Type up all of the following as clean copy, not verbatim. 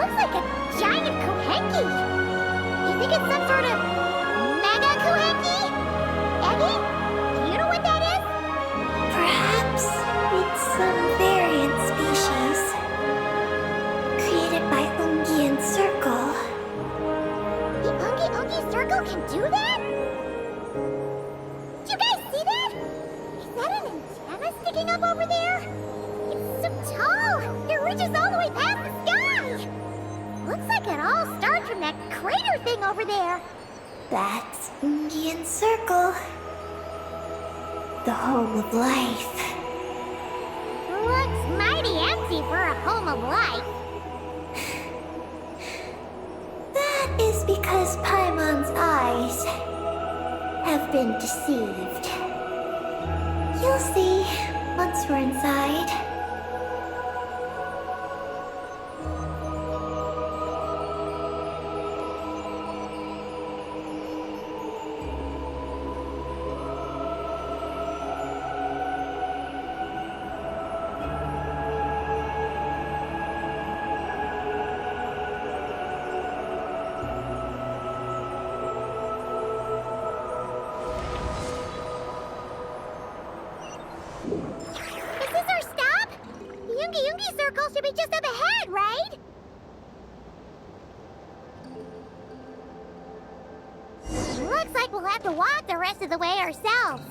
looks like a giant kuhenki. You think it's some sort of mega kuhenki? Eggy? Do you know what that is? Perhaps it's some variant species created by Ungi and Circle. The Ungi Circle can do that? Do you guys see that? Is that an antenna sticking up over there? It's so tall! It reaches all the way past the sky! Looks like it all started from that crater thing over there. That's Ungi and Circle. The home of life. Looks mighty empty for a home of life. That is because Paimon's eyes have been deceived. You'll see once we're inside. Is this our stop? The Ungi Circle should be just up ahead, right? Looks like we'll have to walk the rest of the way ourselves.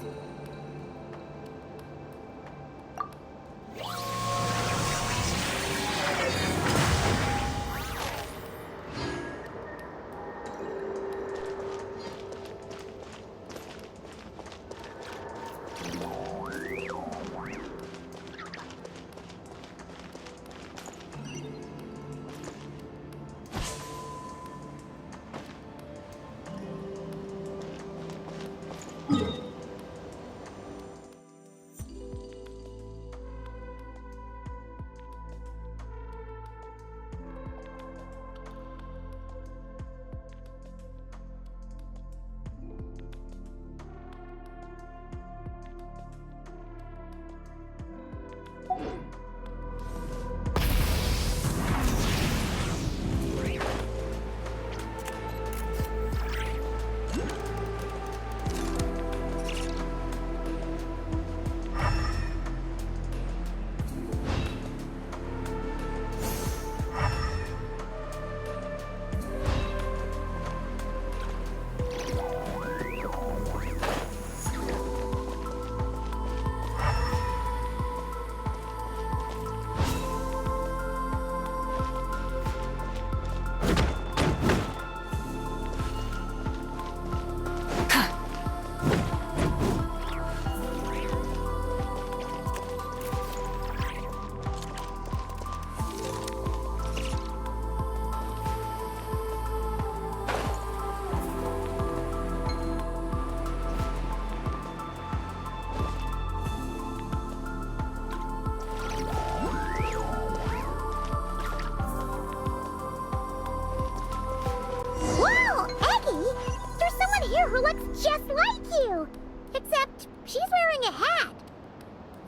Who looks just like you. Except she's wearing a hat.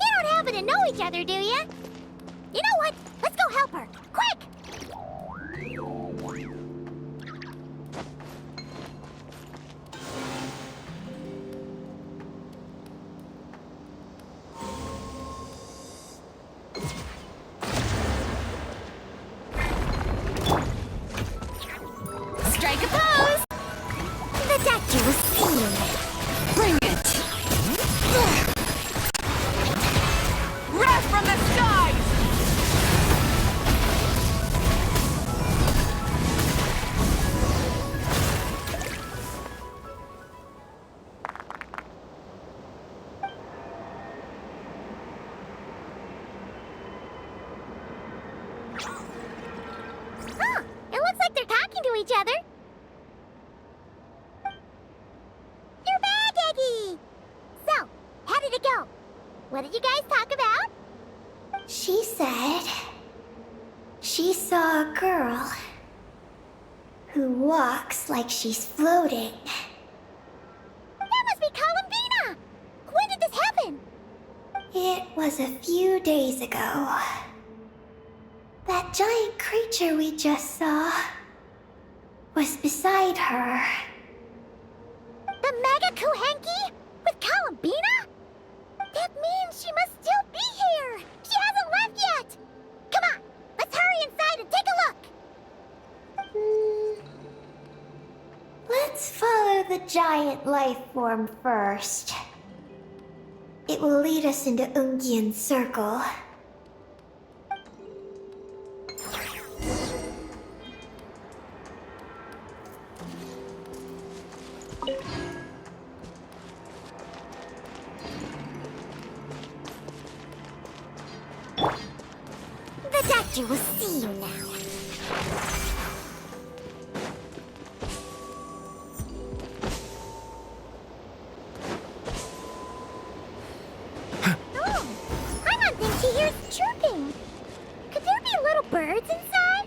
You don't happen to know each other, do you? You know what? Let's go help her. Quick! Strike a pose! The doctor will see you. Bring it! Wrath from the skies! Huh, it looks like they're talking to each other. You're back, Eggy! So, how did it go? What did you guys talk about? She said she saw a girl who walks like she's floating. That must be Columbina! When did this happen? It was a few days ago. That giant creature we just saw was beside her. The Mega Kuhenki? With Columbina? That means she must still be here! She hasn't left yet! Come on, let's hurry inside and take a look! Let's follow the giant life form first. It will lead us into Ungian's circle. The doctor will see you now. Oh, Paimon thinks she hears chirping. Could there be little birds inside?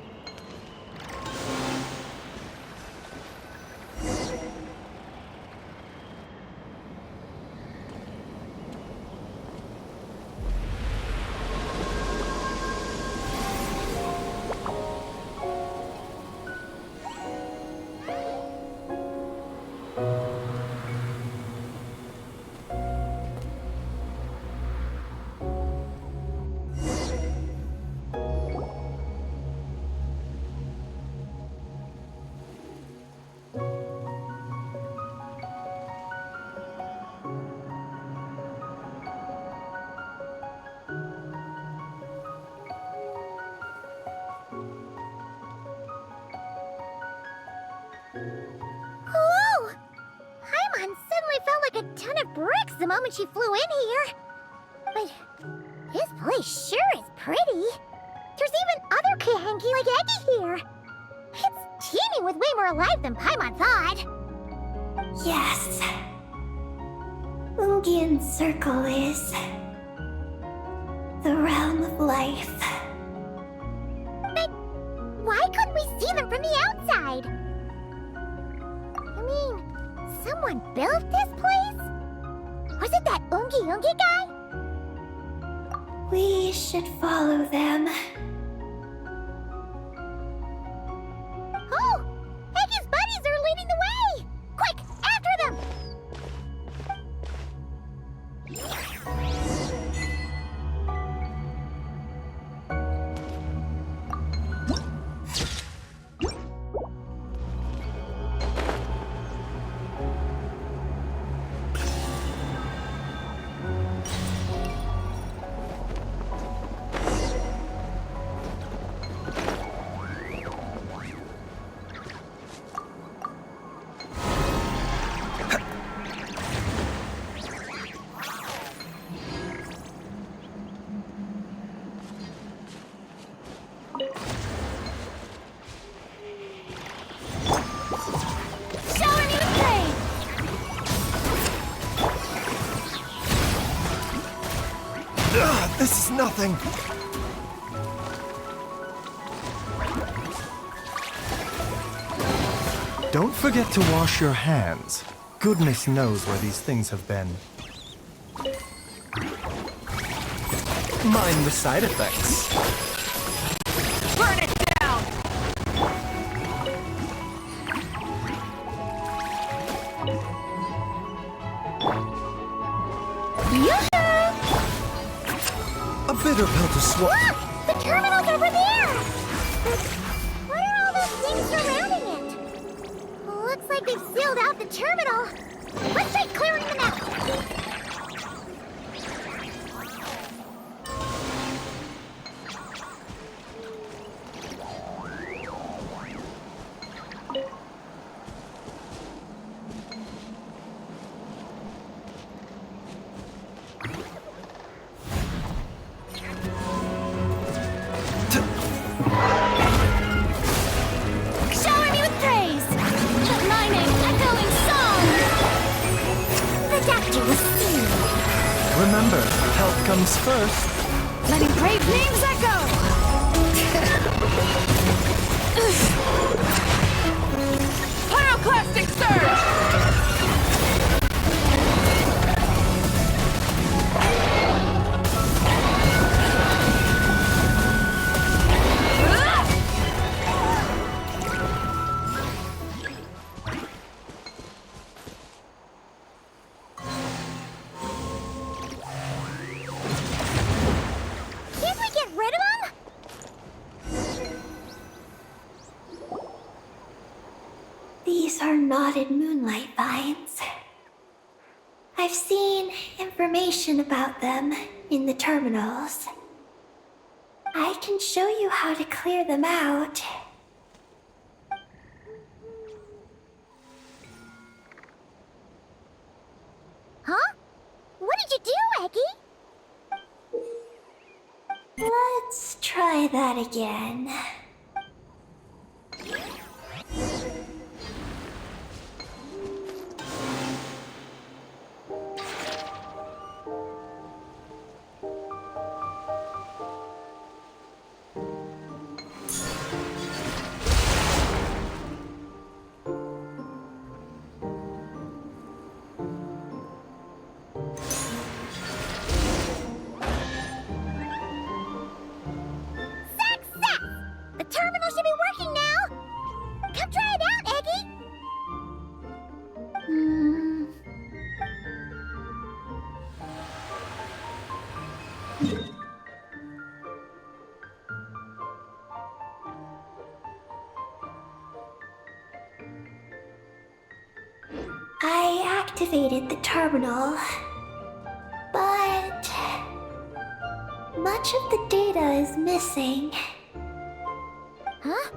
Whoa! Paimon suddenly felt like a ton of bricks the moment she flew in here. But this place sure is pretty. There's even other Kahenki like Eggy here. It's teeming with way more life than Paimon thought. Yes. Ungian's circle is the realm of life. But why couldn't we see them from the outside? I mean, someone built this place? Was it that Ungi guy? We should follow them. Oh! Eggy's buddies are leading the way! Quick, after them! This is nothing. Don't forget to wash your hands. Goodness knows where these things have been. Mind the side effects. Burn it down! A bitter pill to swallow. Look! The terminal's over there! But what are all those things surrounding it? Looks like they've sealed out the terminal. Let's try clearing them out. Shower me with praise! Let my name echo in song! The doctor will see you. Remember, health comes first. Letting great names echo! Pyroclastic surge! These are knotted moonlight vines. I've seen information about them in the terminals. I can show you how to clear them out. Huh? What did you do, Eggie? Let's try that again. Success! The terminal should be working now! Come try it out, Eggie! I activated the terminal, but much of the data is missing. Huh?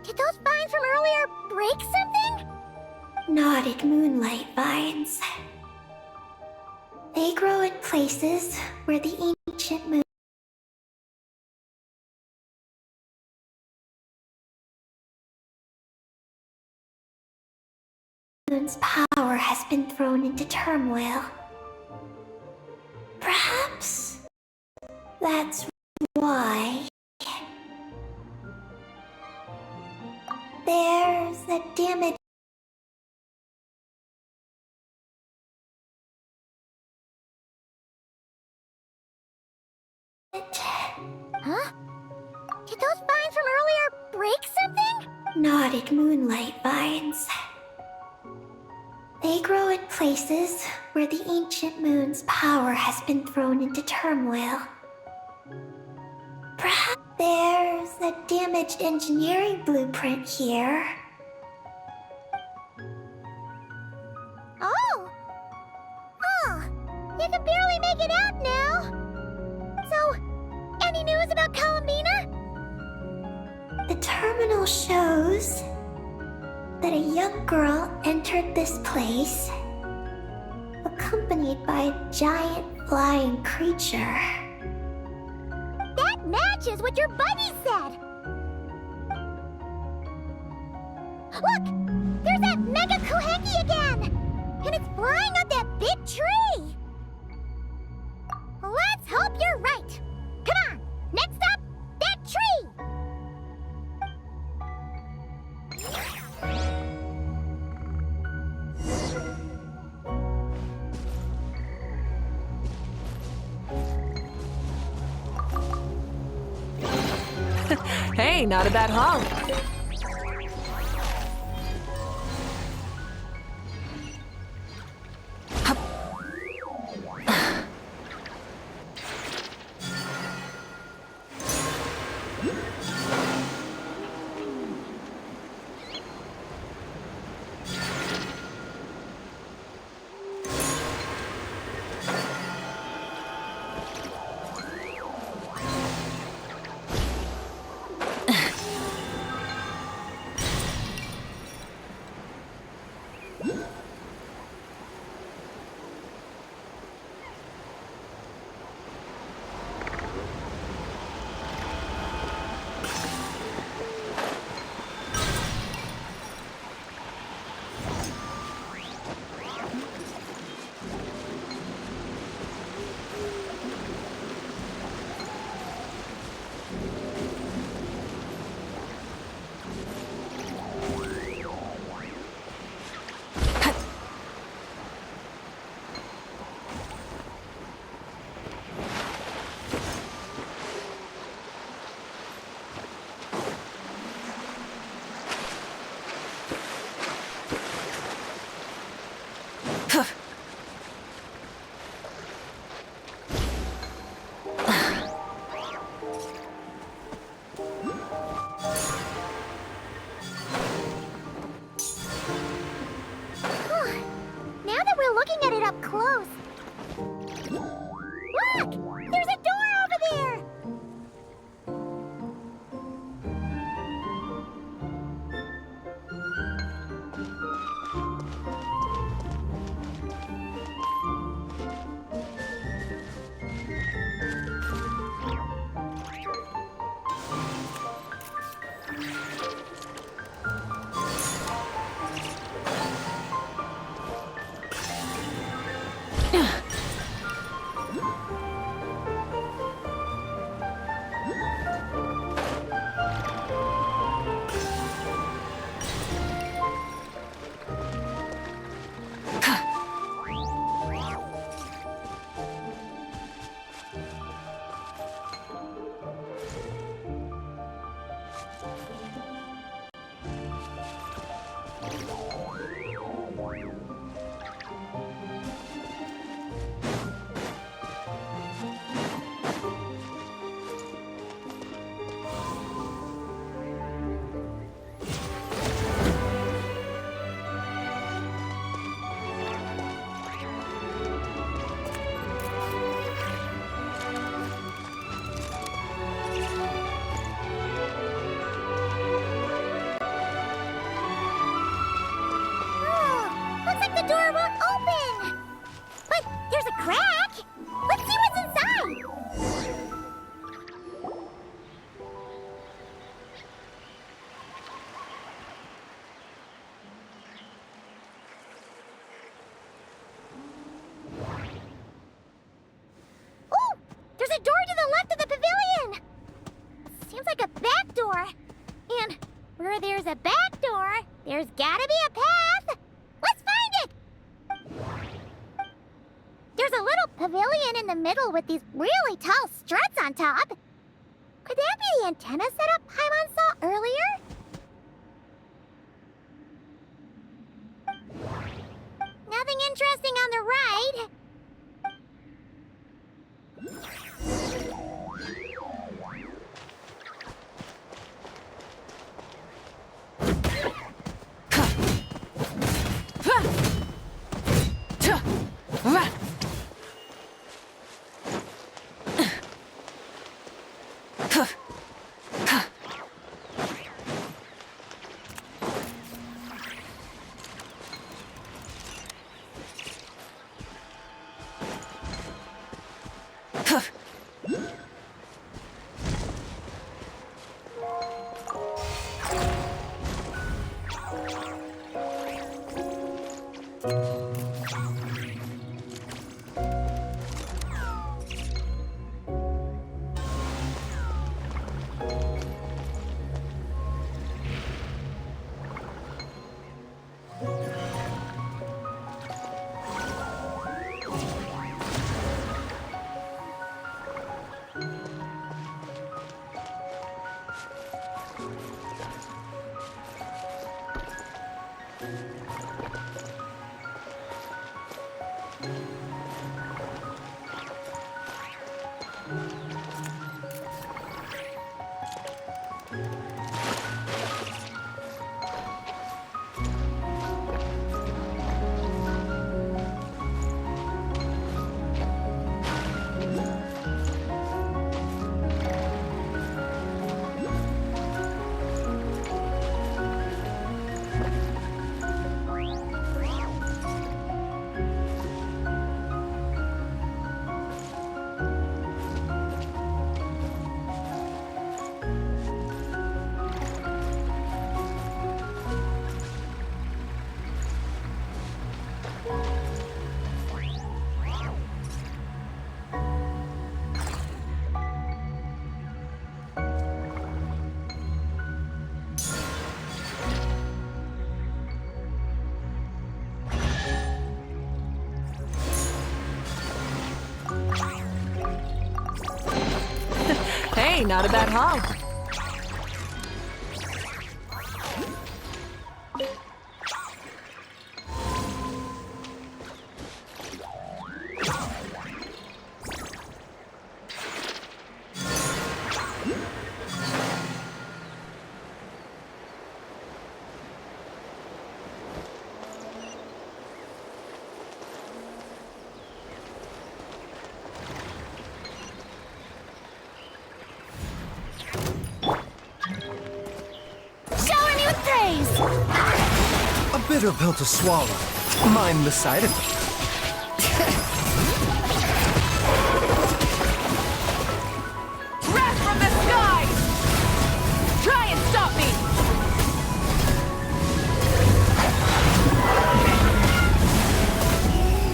Did those vines from earlier break something? Knotted moonlight vines. They grow in places where the ancient moon's power has been thrown into turmoil. Perhaps that's why there's a damage. Huh? Did those vines from earlier break something? Knotted moonlight vines. They grow in places where the ancient moon's power has been thrown into turmoil. Perhaps there's a damaged engineering blueprint here. Oh! Oh! You can barely make it out now! So, any news about Columbina? The terminal shows that a young girl entered this place, accompanied by a giant flying creature. That matches what your buddy said! Look! There's that Mega Kohenki again! And it's flying up that big tree! Let's hope you're right! Come on! Next up, that tree! Hey, not a bad haul. wherever there's a back door, there's gotta be a path. Let's find it! There's a little pavilion in the middle with these really tall struts on top. Could that be the antenna setup Paimon saw earlier? Nothing interesting on the right. Hey, not a bad haul. A bitter pill to swallow. Mind the side effect. Wrath from the skies! Try and stop me!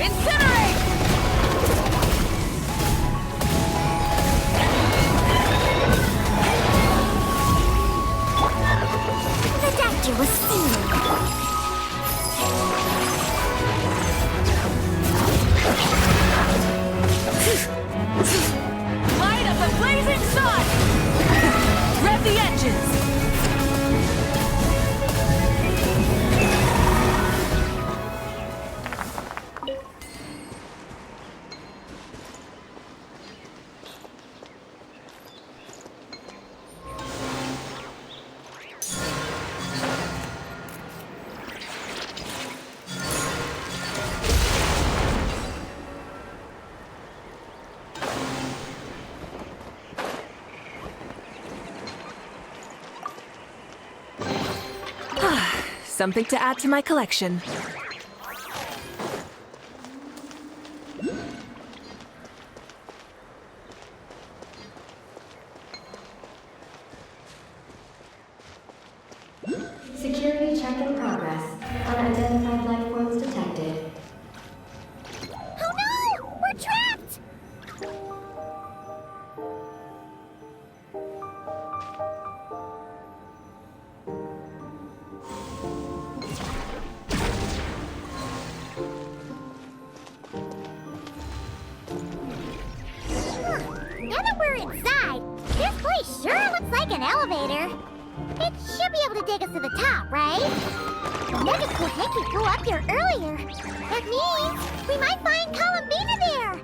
Incinerate! The doctor was seeing. Light up the blazing sun! Rev the engines! Something to add to my collection. Security check in progress. Unidentified life forms detected. Oh no! We're trapped! looks like an elevator. It should be able to take us to the top, right? Mega cool Hanky flew up here earlier. That means we might find Columbina there.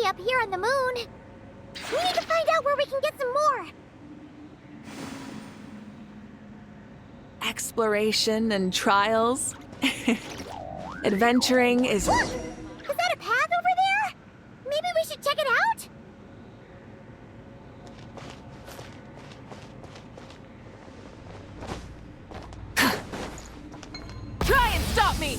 Up here on the moon. We need to find out where we can get some more. Exploration and trials. Adventuring is... Look! Is that a path over there? Maybe we should check it out? Try and stop me!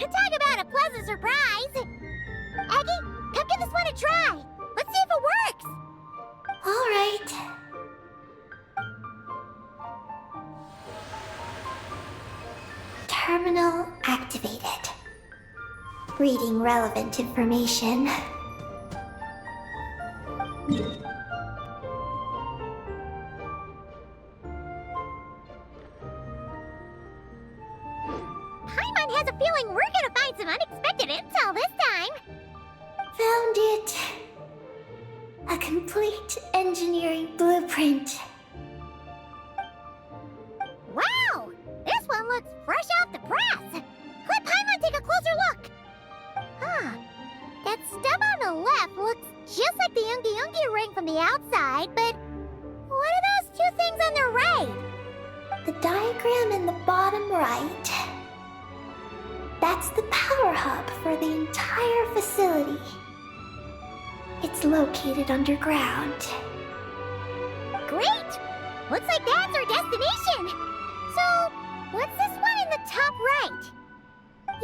Talk about a pleasant surprise! Aggie, come give this one a try! Let's see if it works! Alright. Terminal activated. Reading relevant information. Paimon has a feeling we're gonna find some unexpected intel this time. Found it. A complete engineering blueprint. Wow! This one looks fresh off the press! Let Paimon take a closer look! Huh. That stub on the left looks just like the Ungi ring from the outside, but what are those two things on the right? The diagram in the bottom right. That's the power hub for the entire facility. It's located underground. Great! Looks like that's our destination! So, what's this one in the top right?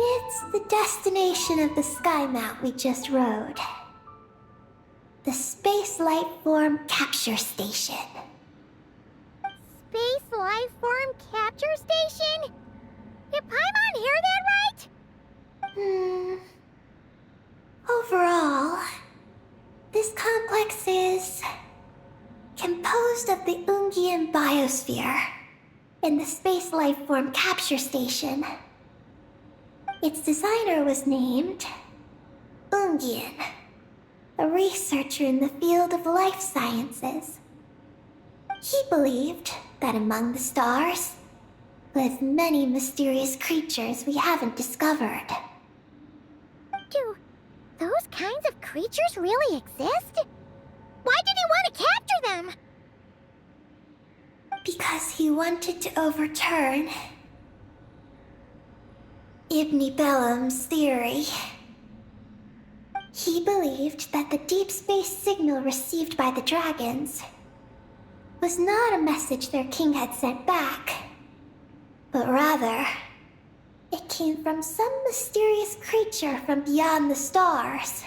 It's the destination of the sky mount we just rode. The Space Life Form Capture Station. Space Life Form Capture Station? Did Paimon hear that right? Overall, this complex is composed of the Ungian biosphere and the Space Life Form Capture Station. Its designer was named Ungian, a researcher in the field of life sciences. He believed that among the stars live many mysterious creatures we haven't discovered. Do those kinds of creatures really exist? Why did he want to capture them? Because he wanted to overturn Ibn Bellum's theory. He believed that the deep space signal received by the dragons was not a message their king had sent back, but rather, it came from some mysterious creature from beyond the stars.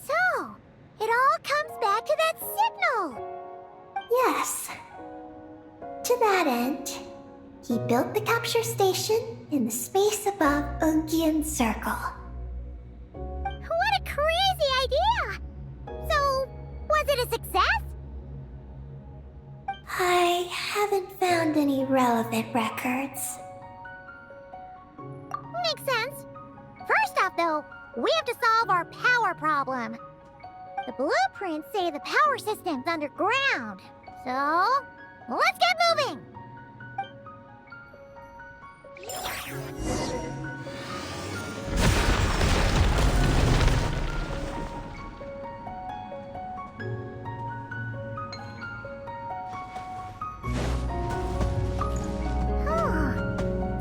So, it all comes back to that signal! Yes. To that end, he built the capture station in the space above Ungian Circle. What a crazy idea! So, was it a success? I haven't found any relevant records. Makes sense. First off, though, we have to solve our power problem. The blueprints say the power system's underground. So, let's get moving!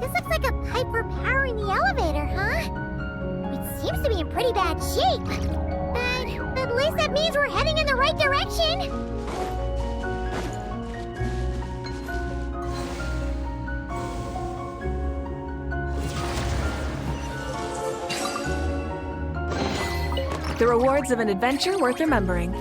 This looks like a pipe for powering the elevator, huh? It seems to be in pretty bad shape. But at least that means we're heading in the right direction. The rewards of an adventure worth remembering.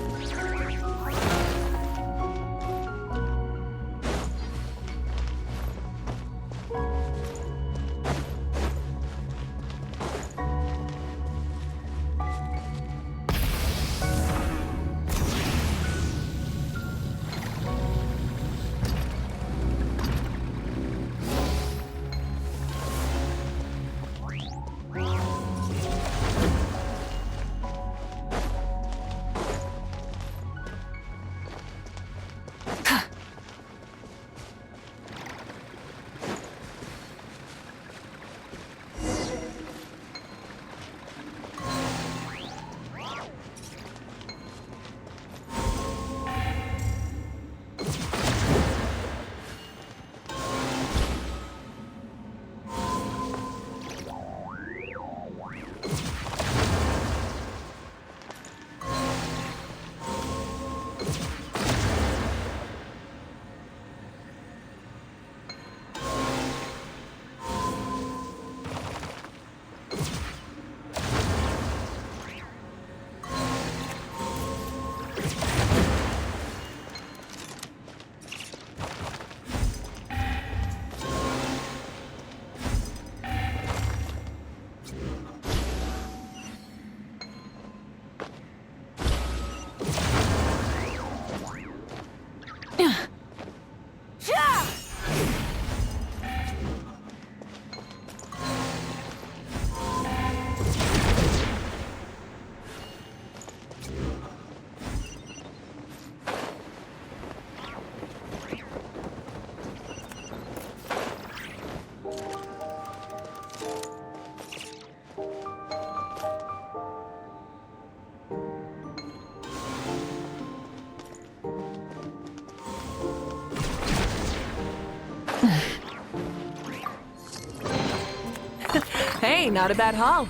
Hey, not a bad haul.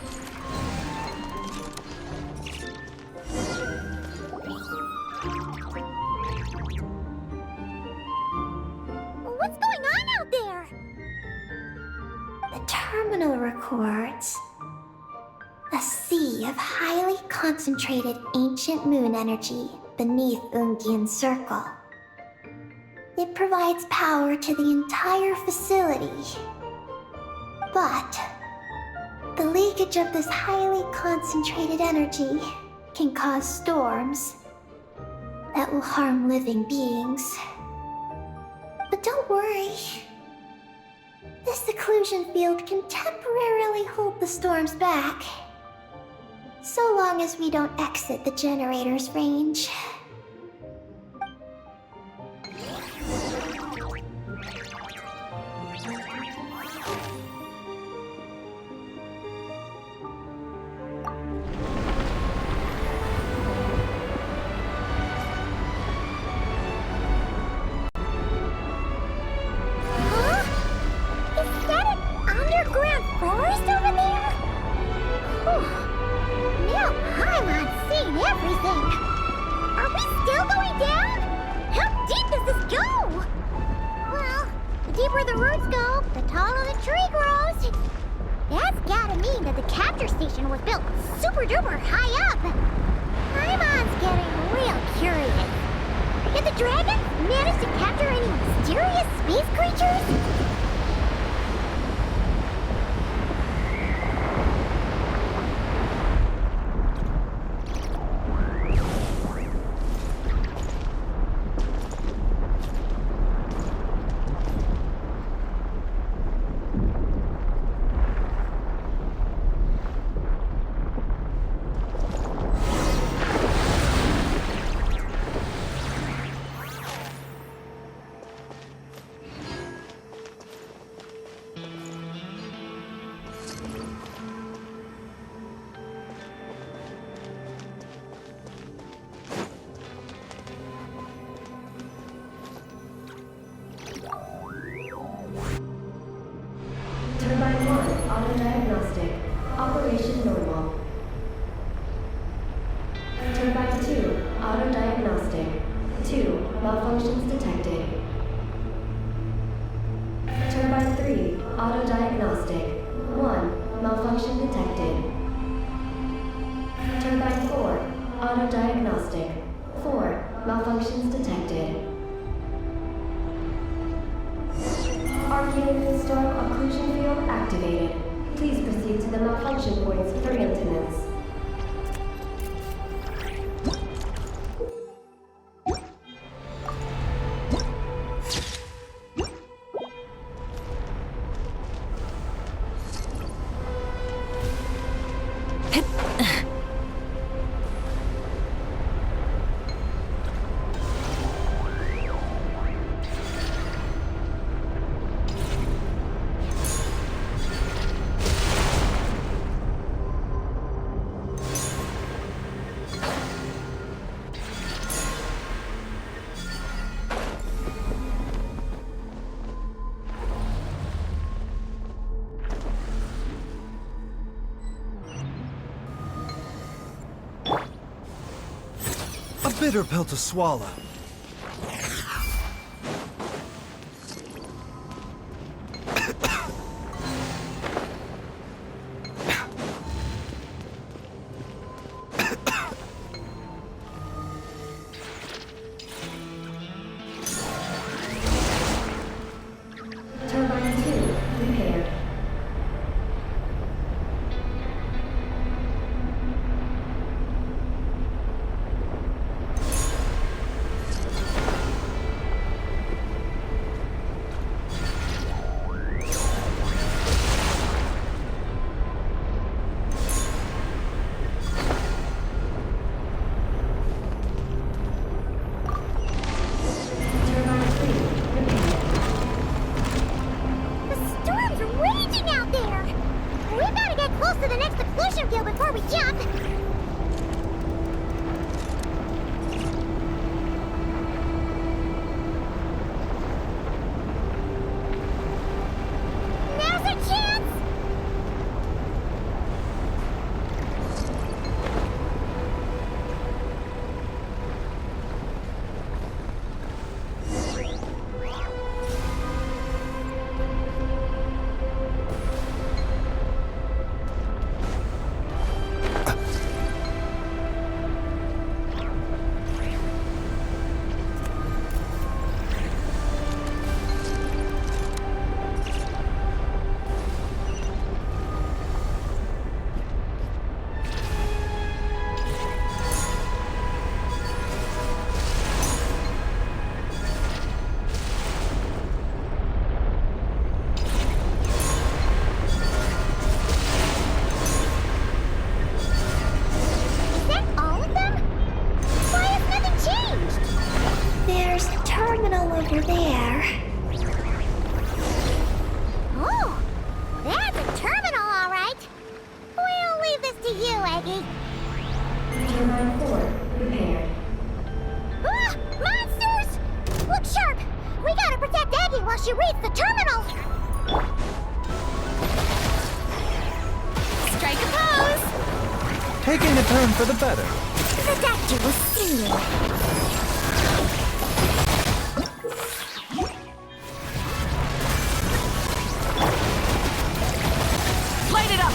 What's going on out there? The terminal records a sea of highly concentrated ancient moon energy beneath Ungian's circle. It provides power to the entire facility. But the leakage of this highly concentrated energy can cause storms that will harm living beings. But don't worry. This seclusion field can temporarily hold the storms back. So long as we don't exit the generator's range. Turbine 1, auto-diagnostic. Operation normal. Turbine 2, auto-diagnostic. 2, malfunctions detected. Turbine 3, auto-diagnostic. 1, malfunction detected. Turbine 4, auto-diagnostic. 4, malfunctions detected. Arcade storm occlusion field activated. Please proceed to the malfunction points for maintenance. A bitter pill to swallow. Turbine 2, repaired. Turbine 3, repaired. The storm's raging out there! We better get close to the next occlusion field before we jump! Now's our chance! the terminal! Strike a pose! Taking a turn for the better. The doctor was singing. Light it up!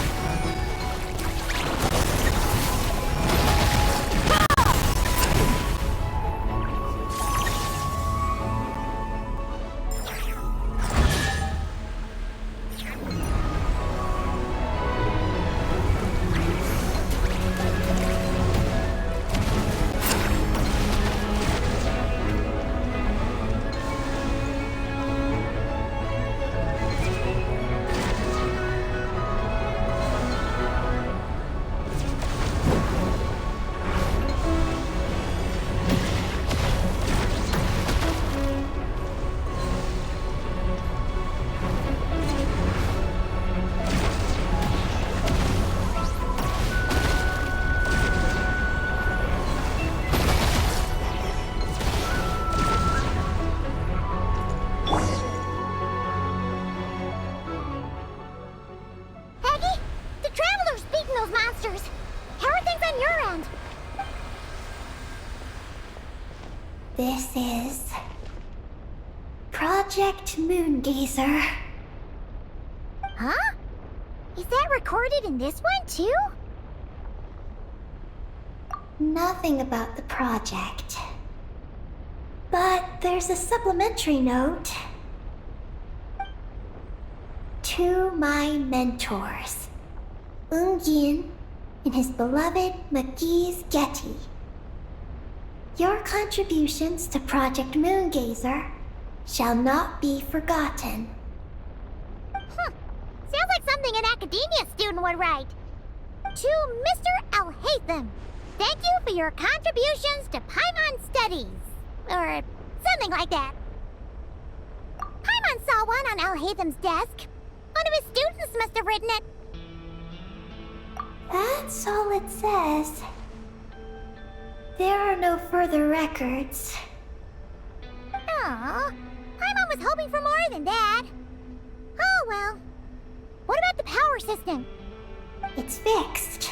Peggy, the Traveler's beaten those monsters. How are things on your end? This is Project Moongazer. Huh? Is that recorded in this one, too? Nothing about the project. But there's a supplementary note. To my mentors, Ungin and his beloved McGee's Getty. Your contributions to Project Moongazer shall not be forgotten. Sounds like something an academia student would write. To Mr. Alhaitham, thank you for your contributions to Paimon Studies. Or something like that. Paimon saw one on Alhaitham's desk. One of his students must have written it. That's all it says. There are no further records. Aw, Paimon was hoping for more than that. Oh well. What about the power system? It's fixed.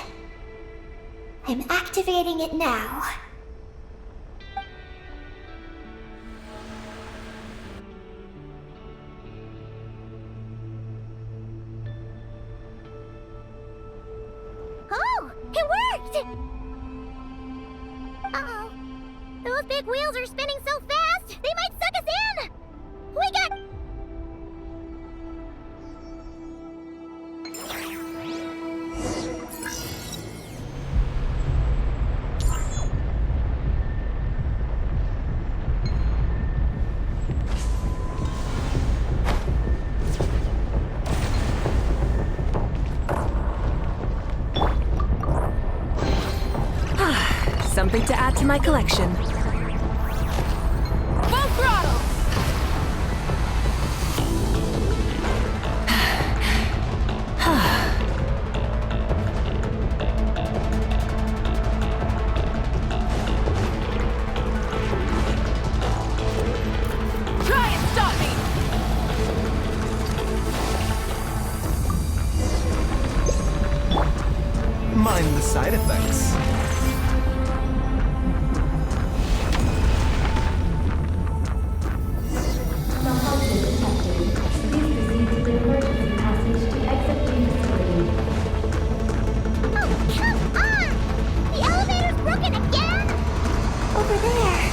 I'm activating it now. Oh, it worked! Uh-oh. Those big wheels are spinning so fast, they might suck us in! We got... Something to add to my collection. Full throttle! Try and stop me! Mind the side effects. Malfunction detected. Please proceed to the emergency passage to exit the facility. Oh, come on! The elevator's broken again? Over there.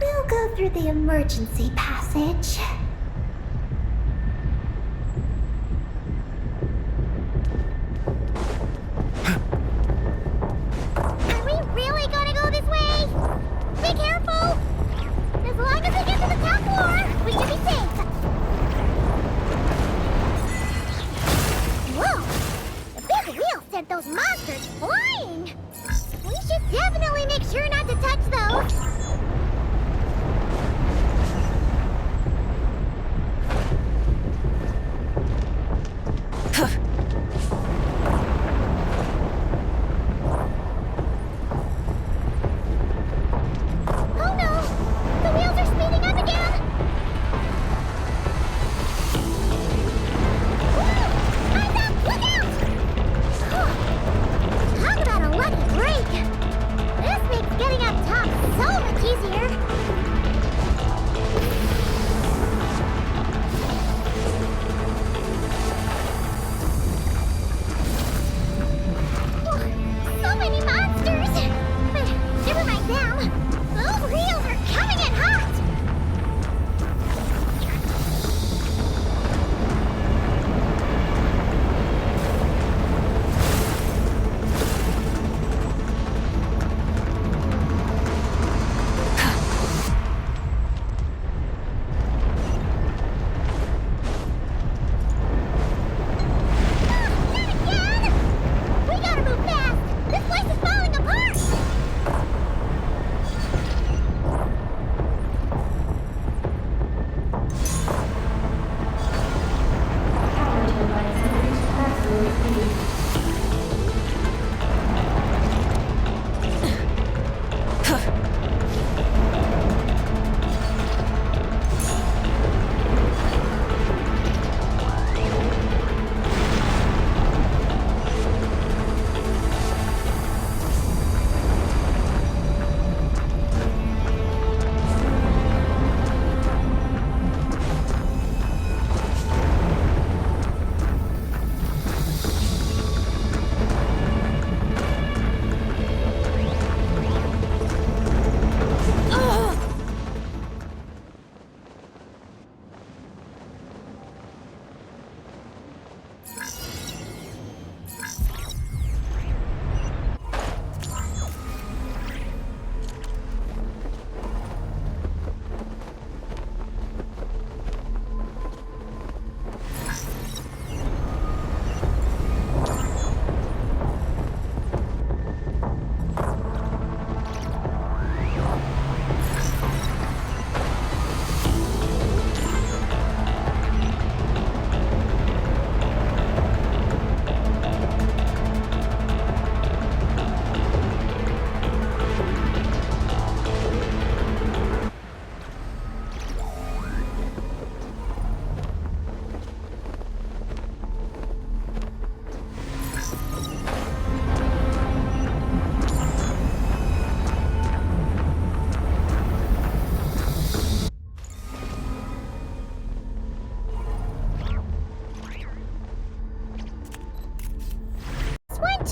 We'll go through the emergency passage. Are we really gonna go this way? Be careful! As long as we get to the top floor, we should be safe. Whoa! The big wheel sent those monsters flying! We should definitely make sure not to touch those.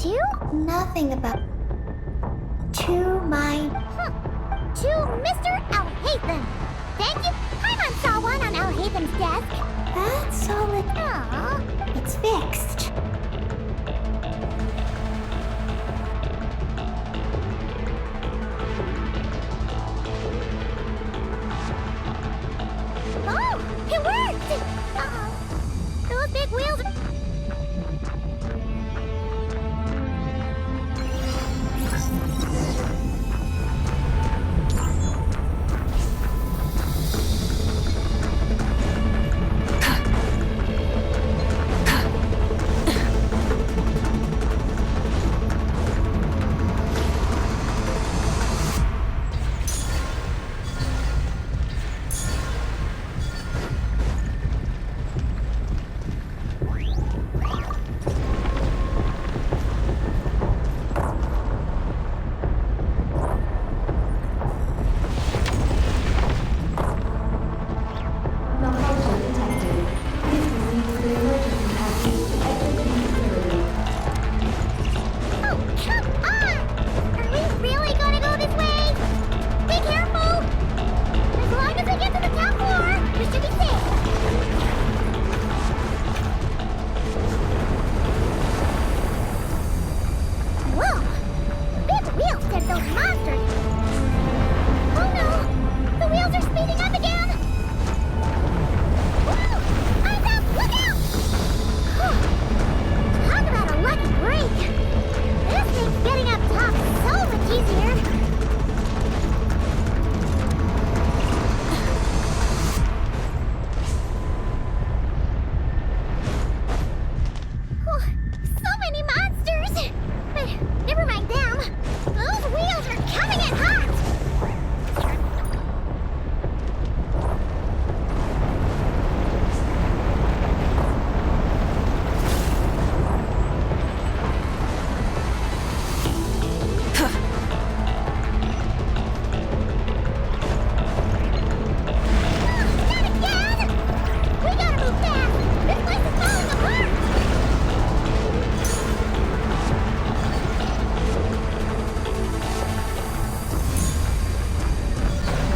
too? Nothing about... To my... To Mr. Alhaitham. Thank you. Paimon saw one on Alhaitham's desk. That's all it... Aw. It's fixed. Oh, it worked! Uh-oh. Those big wheels... Malfunction detected. Please proceed to the emergency passage to exit the facility. Oh, come on! Are we really gonna go this way? Be careful! As long as we get to the top floor, we should be safe. Whoa! Big wheels sent those monsters! Oh no! The wheels are speeding up again! Whoa! Eyes up! Look out! Whew. Talk about a lucky break! This makes getting up top so much easier! Whew, so many monsters! But never mind them. Those wheels are coming in hot! Not again! We gotta move fast! This place is falling apart!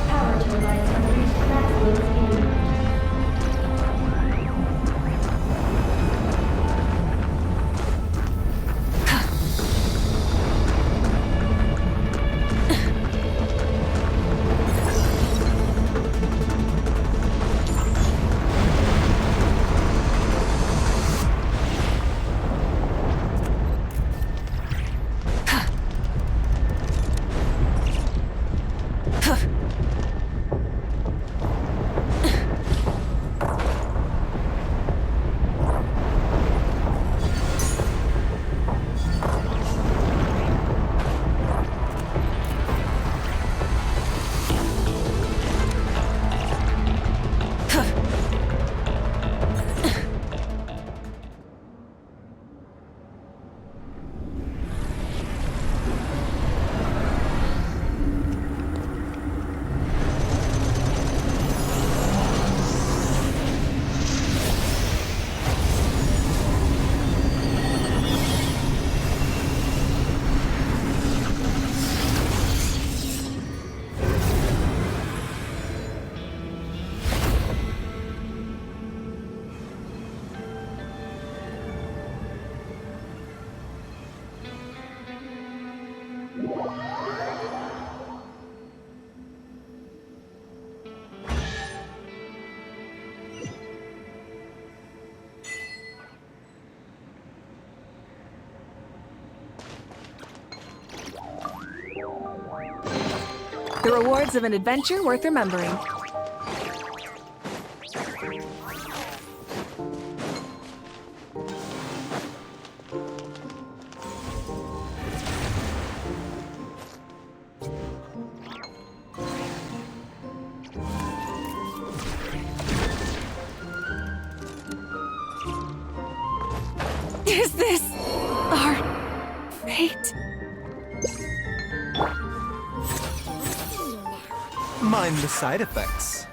Power turbines have reached maximum speed. The rewards of an adventure worth remembering. Is this our fate? Mind the side effects.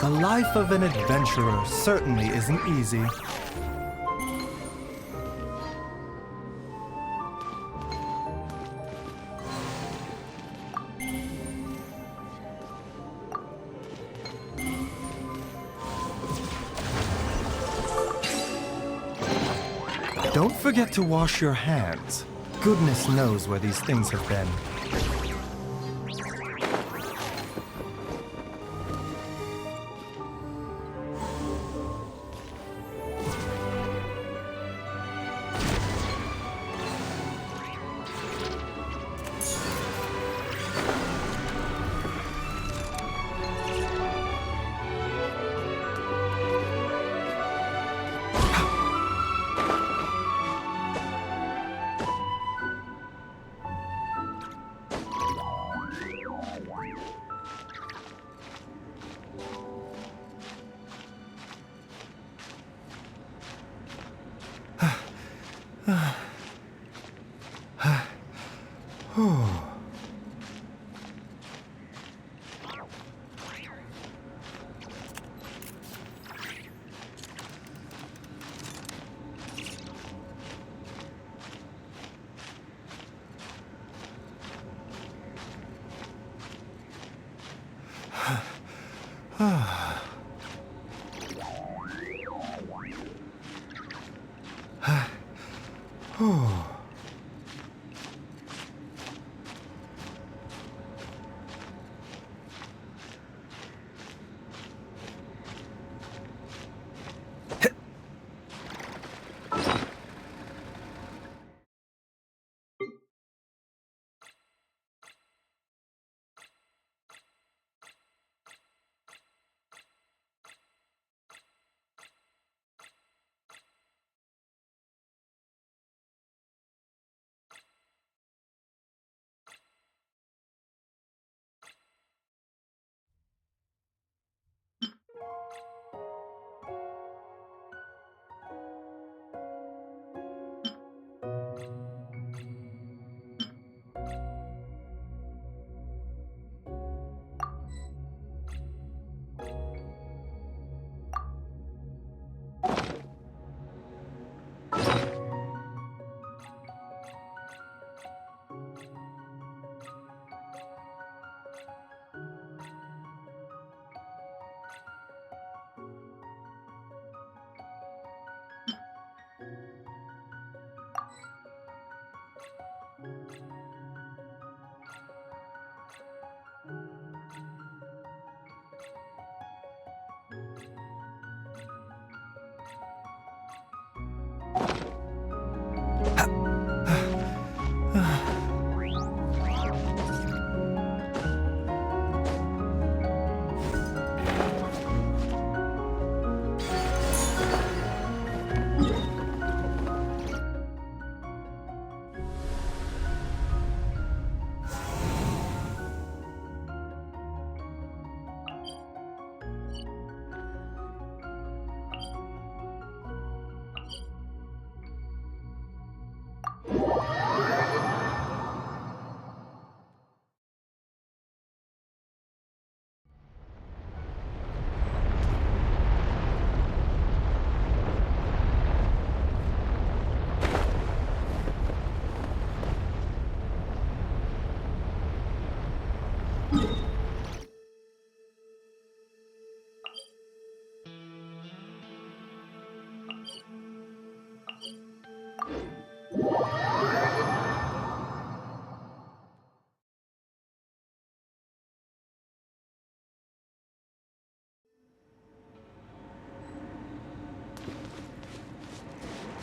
The life of an adventurer certainly isn't easy. Don't forget to wash your hands. Goodness knows where these things have been.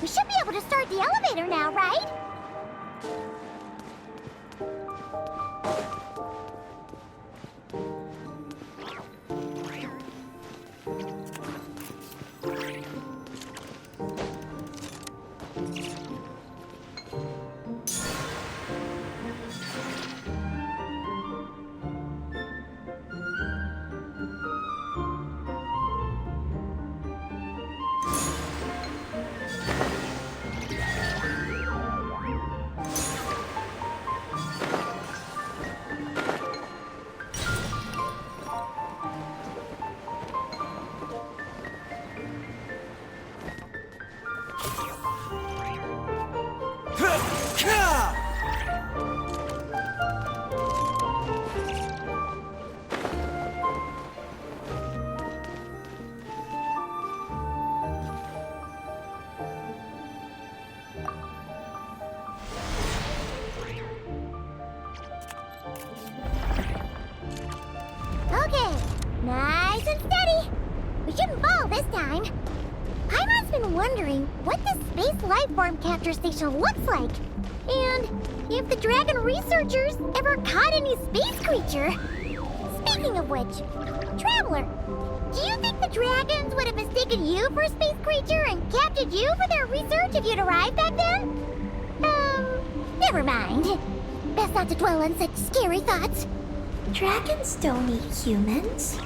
We should be able to start the elevator now, right? Okay, nice and steady. We shouldn't fall this time. Paimon's been wondering what this space life form capture station looks like, and if the dragon researchers ever caught any space creature. Speaking of which, Traveler, do you think the dragons would have mistaken you for a space creature and captured you for their research if you'd arrived back then? Never mind. Best not to dwell on such scary thoughts. Dragons don't eat humans.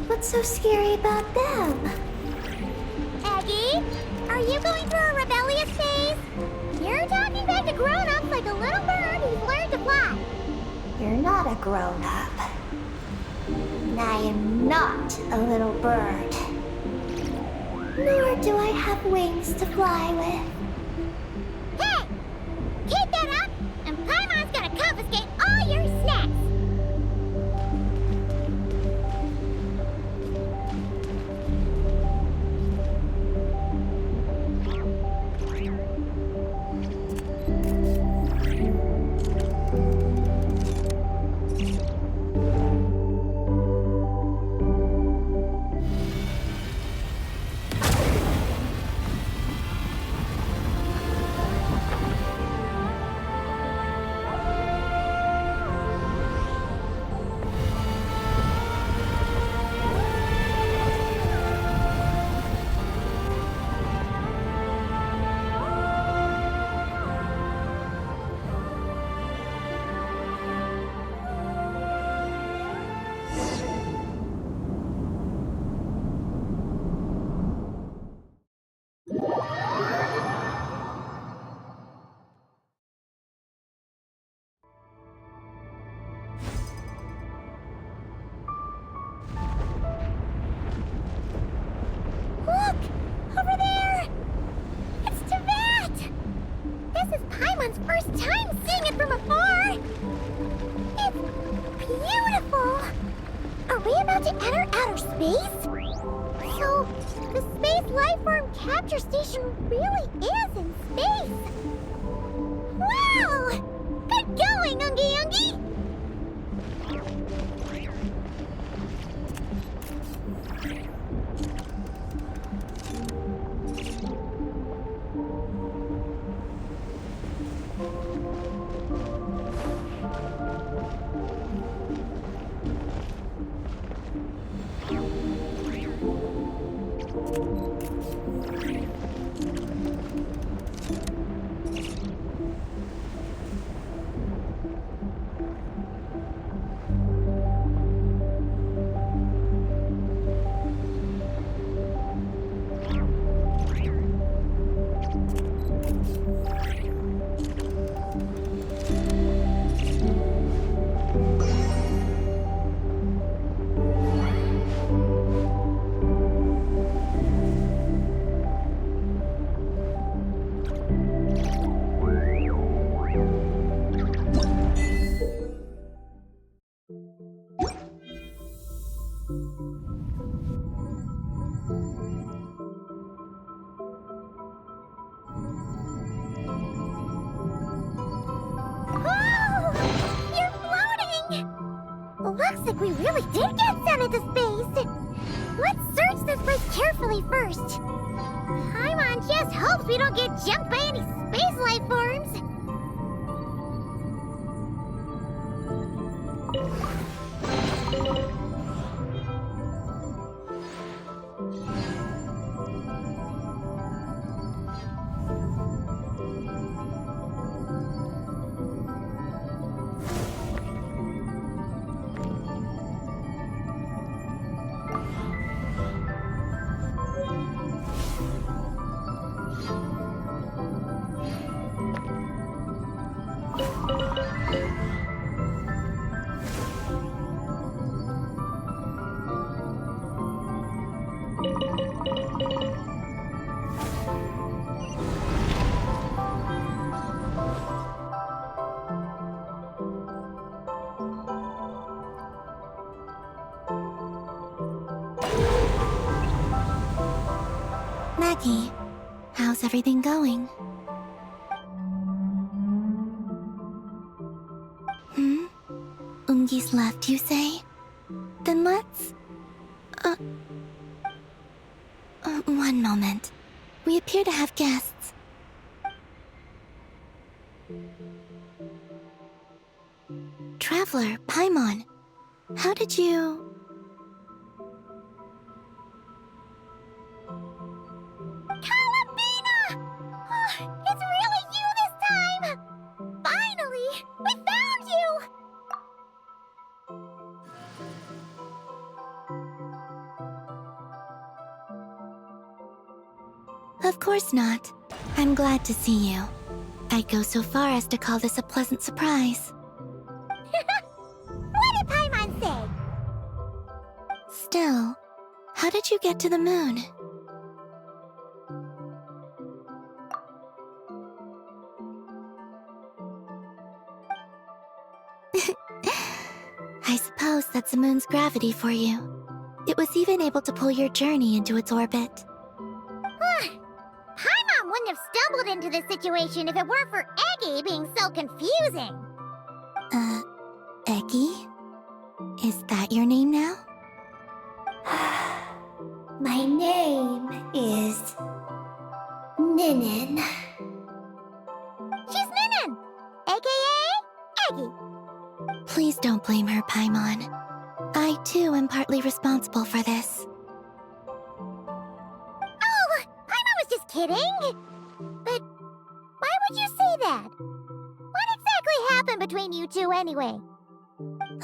What's so scary about them? Aggie, are you going through a rebellious phase? You're talking back to grown-ups like a little bird who's learned to fly. You're not a grown-up. And I am not a little bird. Nor do I have wings to fly with. Hey! Keep that up, and Paimon's gonna confiscate all your snacks! Look! Over there! It's Teyvat! This is Paimon's first time seeing it from afar! It's beautiful! Are we about to enter outer space? So, the space life form capture station really is in space! Wow! Good going, Ungi Ungi! Looks like we really did get sent into space! Let's search this place carefully first. Paimon just hopes we don't get jumped by any space life forms. How's everything going? Ungi's left, you say? Then let's... one moment. We appear to have guests. Traveler, Paimon, how did you... Kalabina! Oh, it's really you this time! Finally! We found you! Of course not. I'm glad to see you. I'd go so far as to call this a pleasant surprise. What did Paimon say? Still, how did you get to the moon? I suppose that's the moon's gravity for you. It was even able to pull your journey into its orbit. Paimon wouldn't have stumbled into this situation if it weren't for Eggy being so confusing. Eggy? Is that your name now? My name is Ninin. She's Ninin, aka Eggy. Please don't blame her, Paimon. I, too, am partly responsible for this. Oh, Paimon was just kidding. But why would you say that? What exactly happened between you two anyway?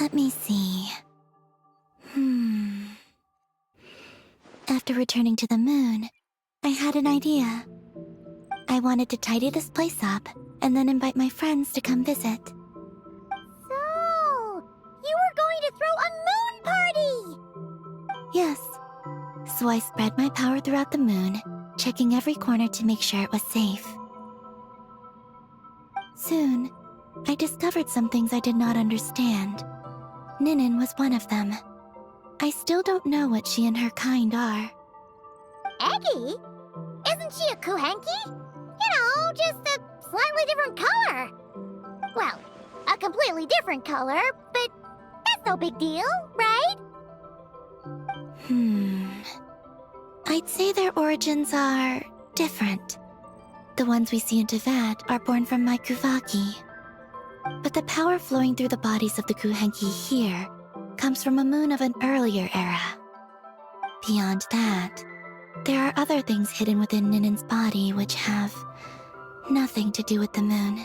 Let me see. After returning to the moon, I had an idea. I wanted to tidy this place up and then invite my friends to come visit. So, you were going to throw a moon party! Yes. So I spread my power throughout the moon, checking every corner to make sure it was safe. Soon, I discovered some things I did not understand. Ninin was one of them. I still don't know what she and her kind are. Eggy? Isn't she a Kuhenki? You know, just a slightly different color. Well, a completely different color, but that's no big deal, right? I'd say their origins are different. The ones we see in Teyvat are born from my Kuvaki. But the power flowing through the bodies of the Kuhenki here comes from a moon of an earlier era. Beyond that, there are other things hidden within Ninin's body which have nothing to do with the moon.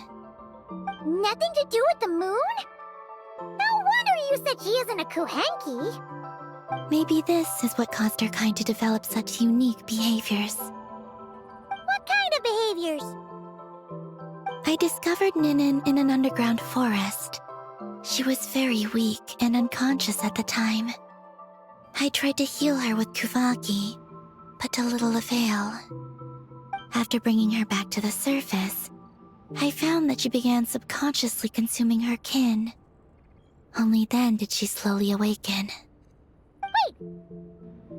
Nothing to do with the moon? No wonder you said she isn't a Kuhenki. Maybe this is what caused her kind to develop such unique behaviors. What kind of behaviors? I discovered Ninin in an underground forest. She was very weak and unconscious at the time. I tried to heal her with Kuvaki, but to little avail. After bringing her back to the surface, I found that she began subconsciously consuming her kin. Only then did she slowly awaken. Wait!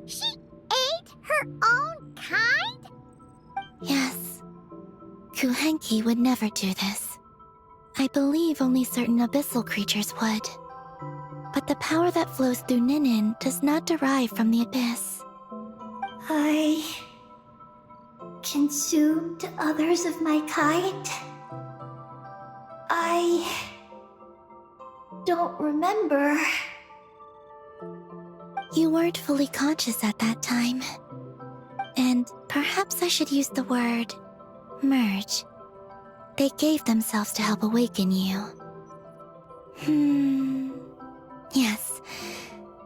She ate her own kind? Yes. Kuhenki would never do this. I believe only certain abyssal creatures would. But the power that flows through Ninin does not derive from the abyss. I consumed others of my kind. I don't remember. You weren't fully conscious at that time. And perhaps I should use the word merge. They gave themselves to help awaken you. Yes,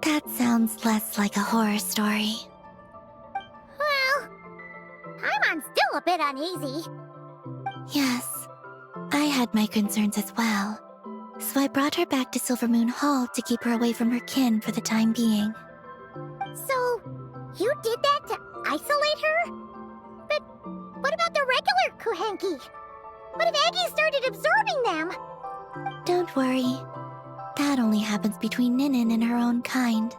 that sounds less like a horror story. Well, Paimon's still a bit uneasy. Yes, I had my concerns as well. So I brought her back to Silvermoon Hall to keep her away from her kin for the time being. So, you did that to isolate her? But what about the regular Kuhenki? What if Eggy started absorbing them? Don't worry. That only happens between Ninin and her own kind.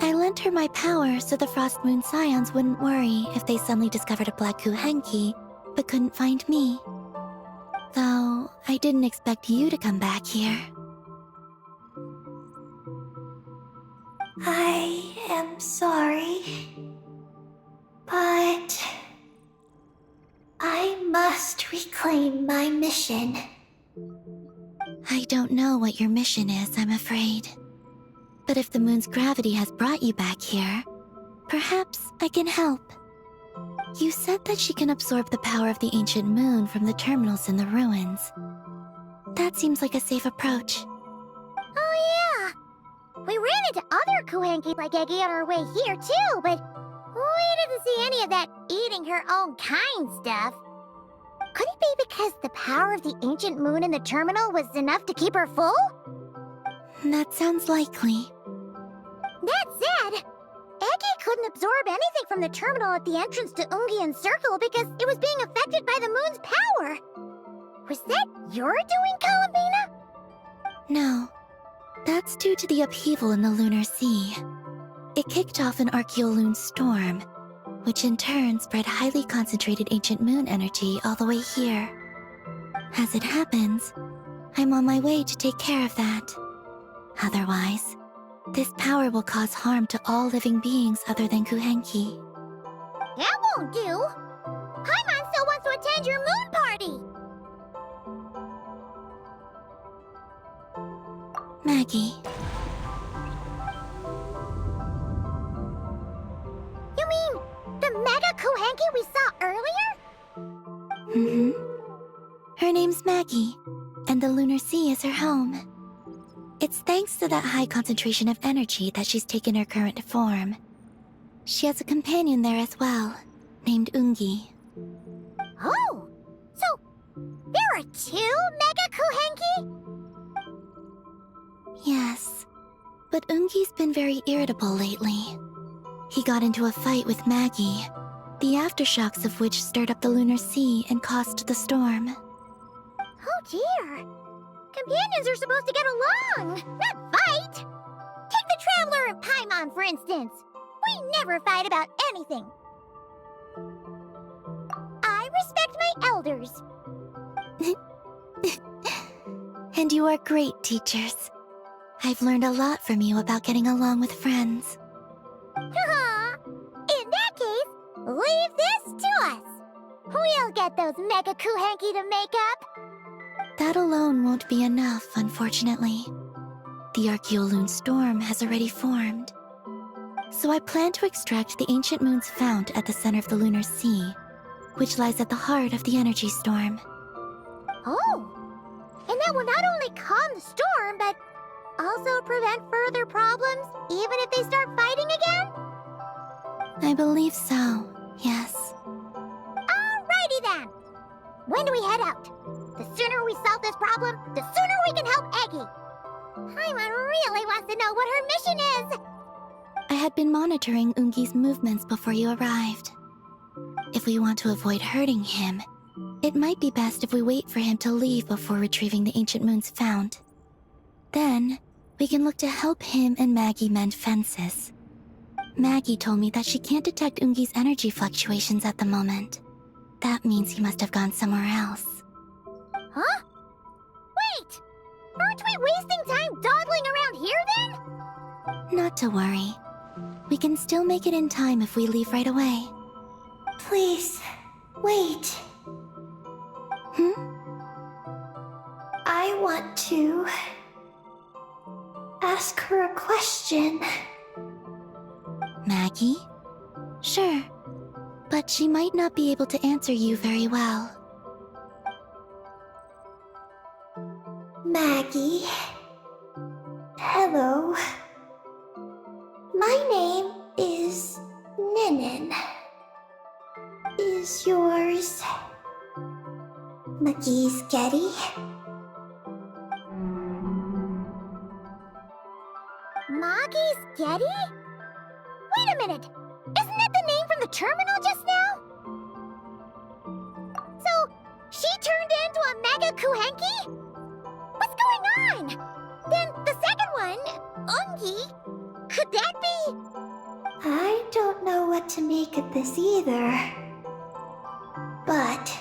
I lent her my power so the Frost Moon Scions wouldn't worry if they suddenly discovered a black Kuhenki, but couldn't find me. Though, I didn't expect you to come back here. I am sorry, but I must reclaim my mission. I don't know what your mission is, I'm afraid. But if the moon's gravity has brought you back here, perhaps I can help. You said that she can absorb the power of the ancient moon from the terminals in the ruins. That seems like a safe approach. Oh yeah! We ran into other Kuhenki like Eggy on our way here too, but we didn't see any of that eating her own kind stuff. Could it be because the power of the ancient moon in the terminal was enough to keep her full? That sounds likely. That said, Eggy couldn't absorb anything from the terminal at the entrance to Ungian Circle because it was being affected by the moon's power. Was that your doing, Columbina? No. That's due to the upheaval in the lunar sea. It kicked off an Archeoloon storm, which in turn spread highly concentrated ancient moon energy all the way here. As it happens, I'm on my way to take care of that. Otherwise, this power will cause harm to all living beings other than Kuhenki. That won't do. Paimon still wants to attend your moon party. Maggie, You mean the Mega Kuhenki we saw earlier? mm-hmm. Her name's Maggie, and the lunar sea is her home. It's thanks to that high concentration of energy that she's taken her current form. She has a companion there as well, named Ungi. Oh, so there are two Mega Kuhenki? Yes, but Ungi's been very irritable lately. He got into a fight with Maggie, the aftershocks of which stirred up the lunar sea and caused the storm. Oh dear. Companions are supposed to get along, not fight. Take the Traveler and Paimon, for instance. We never fight about anything. I respect my elders. And you are great teachers. I've learned a lot from you about getting along with friends. In that case, leave this to us. We'll get those Mega Kuhenki to make up. That alone won't be enough, unfortunately. The Archeoloon storm has already formed. So I plan to extract the ancient moon's fount at the center of the lunar sea, which lies at the heart of the energy storm. Oh, and that will not only calm the storm, but also prevent further problems, even if they start fighting again? I believe so, yes. Alrighty then. When do we head out? The sooner we solve this problem, the sooner we can help Eggy. Paimon really wants to know what her mission is. I had been monitoring Ungi's movements before you arrived. If we want to avoid hurting him, it might be best if we wait for him to leave before retrieving the ancient moon's fount. Then, we can look to help him and Maggie mend fences. Maggie told me that she can't detect Ungi's energy fluctuations at the moment. That means he must have gone somewhere else. Huh? Wait! Aren't we wasting time dawdling around here then? Not to worry. We can still make it in time if we leave right away. Please, wait. I want to ask her a question. Maggie? Sure. But she might not be able to answer you very well. Maggie. Hello. My name is Ninin. Is yours Maggie's Getty? Maggie's Getty? Wait a minute! Isn't that the name from the terminal just now? So, she turned into a Mega Kuhenki? What's going on? Then the second one, Ungi, could that be... either. But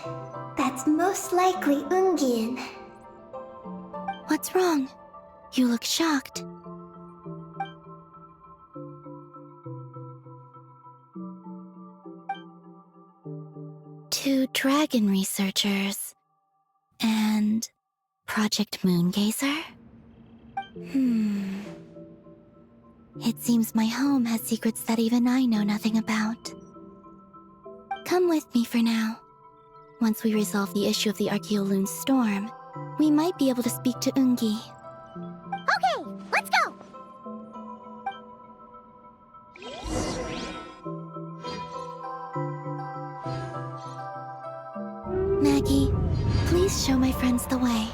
that's most likely Ungin. What's wrong? You look shocked. Two dragon researchers and Project Moongazer? It seems my home has secrets that even I know nothing about. Come with me for now. Once we resolve the issue of the Archaeoloon's storm, we might be able to speak to Ungi. Okay, let's go! Maggie, please show my friends the way.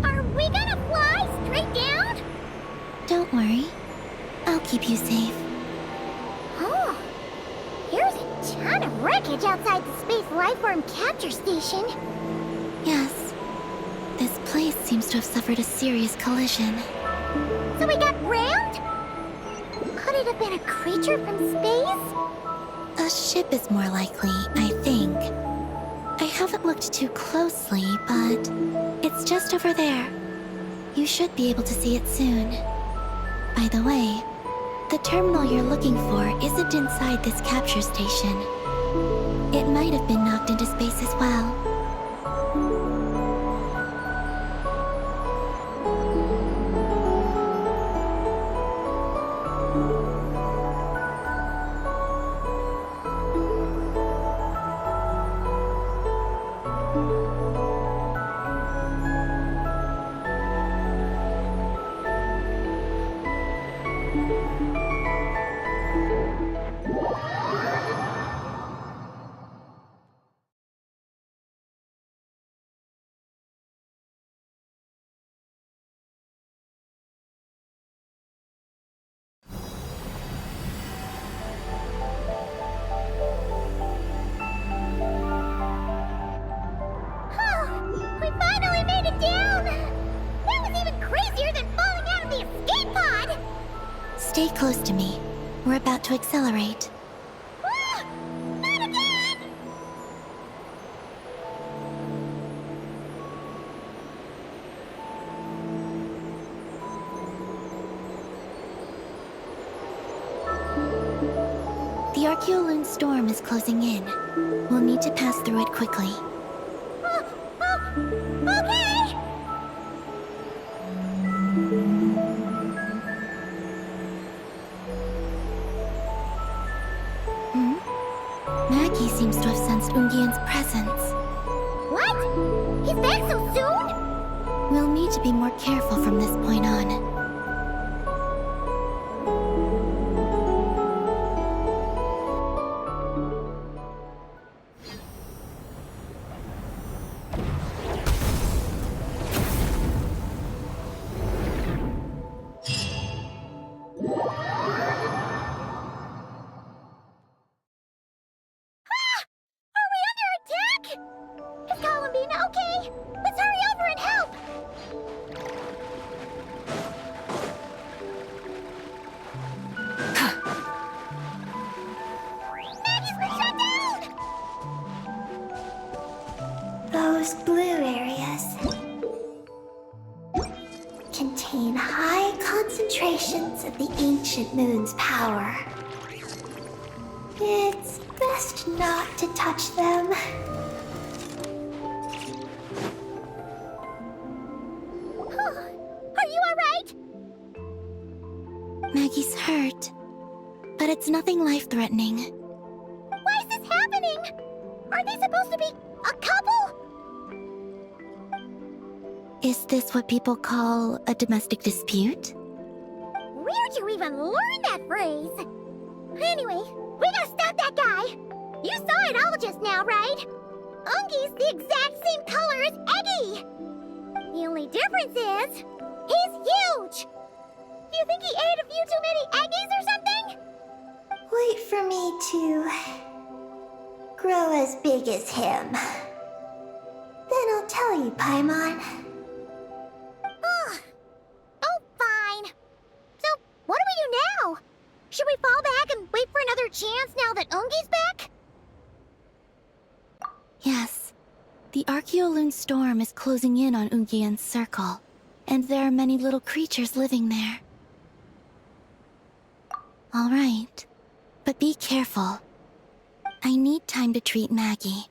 Are we gonna fly straight down? Don't worry. I'll keep you safe. Oh, here's a ton of wreckage outside the Space Lifeform Capture Station. Yes. This place seems to have suffered a serious collision. So we got rammed? Could it have been a creature from space? A ship is more likely, I think. I haven't looked too closely, but it's just over there. You should be able to see it soon. By the way, the terminal you're looking for isn't inside this capture station. It might have been knocked into space as well. We finally made it down! That was even crazier than falling out of the escape pod! Stay close to me. We're about to accelerate. Ah, not again! The Archaeoloon storm is closing in. We'll need to pass through it quickly. Okay! Maggie seems to have sensed Ungian's presence. What? He's back so soon? We'll need to be more careful from this point on. Are we under attack? Is Columbina okay? Let's hurry over and help! Maggie's been shut down! Those blue areas contain high concentrations of the ancient moon's power. It's best not to touch them. Are you alright? Maggie's hurt, but it's nothing life-threatening. Why is this happening? Are they supposed to be a couple? Is this what people call a domestic dispute? Where'd you even learn that phrase? Anyway, we gotta stop that guy. You saw it all just now, right? Ungi's the exact same color as Eggy. The only difference is, he's huge. Do you think he ate a few too many Eggies or something? Wait for me to grow as big as him. Then I'll tell you, Paimon. Ugh. Oh, fine. So, what do we do now? Should we fall back and wait for another chance now that Ungi's back? Yes. The Archeoloon storm is closing in on Ungian's circle, and there are many little creatures living there. All right. But be careful. I need time to treat Maggie.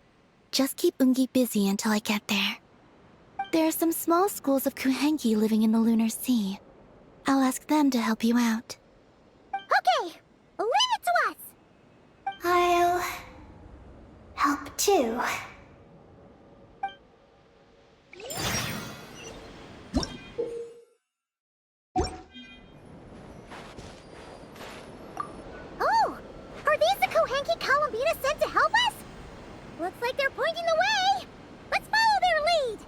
Just keep Ungi busy until I get there. There are some small schools of Kuhenki living in the Lunar Sea. I'll ask them to help you out. Okay, leave it to us. I'll help too. Oh, are these the Kohenki Columbina sent to help us? Looks like they're pointing the way. Let's follow their lead.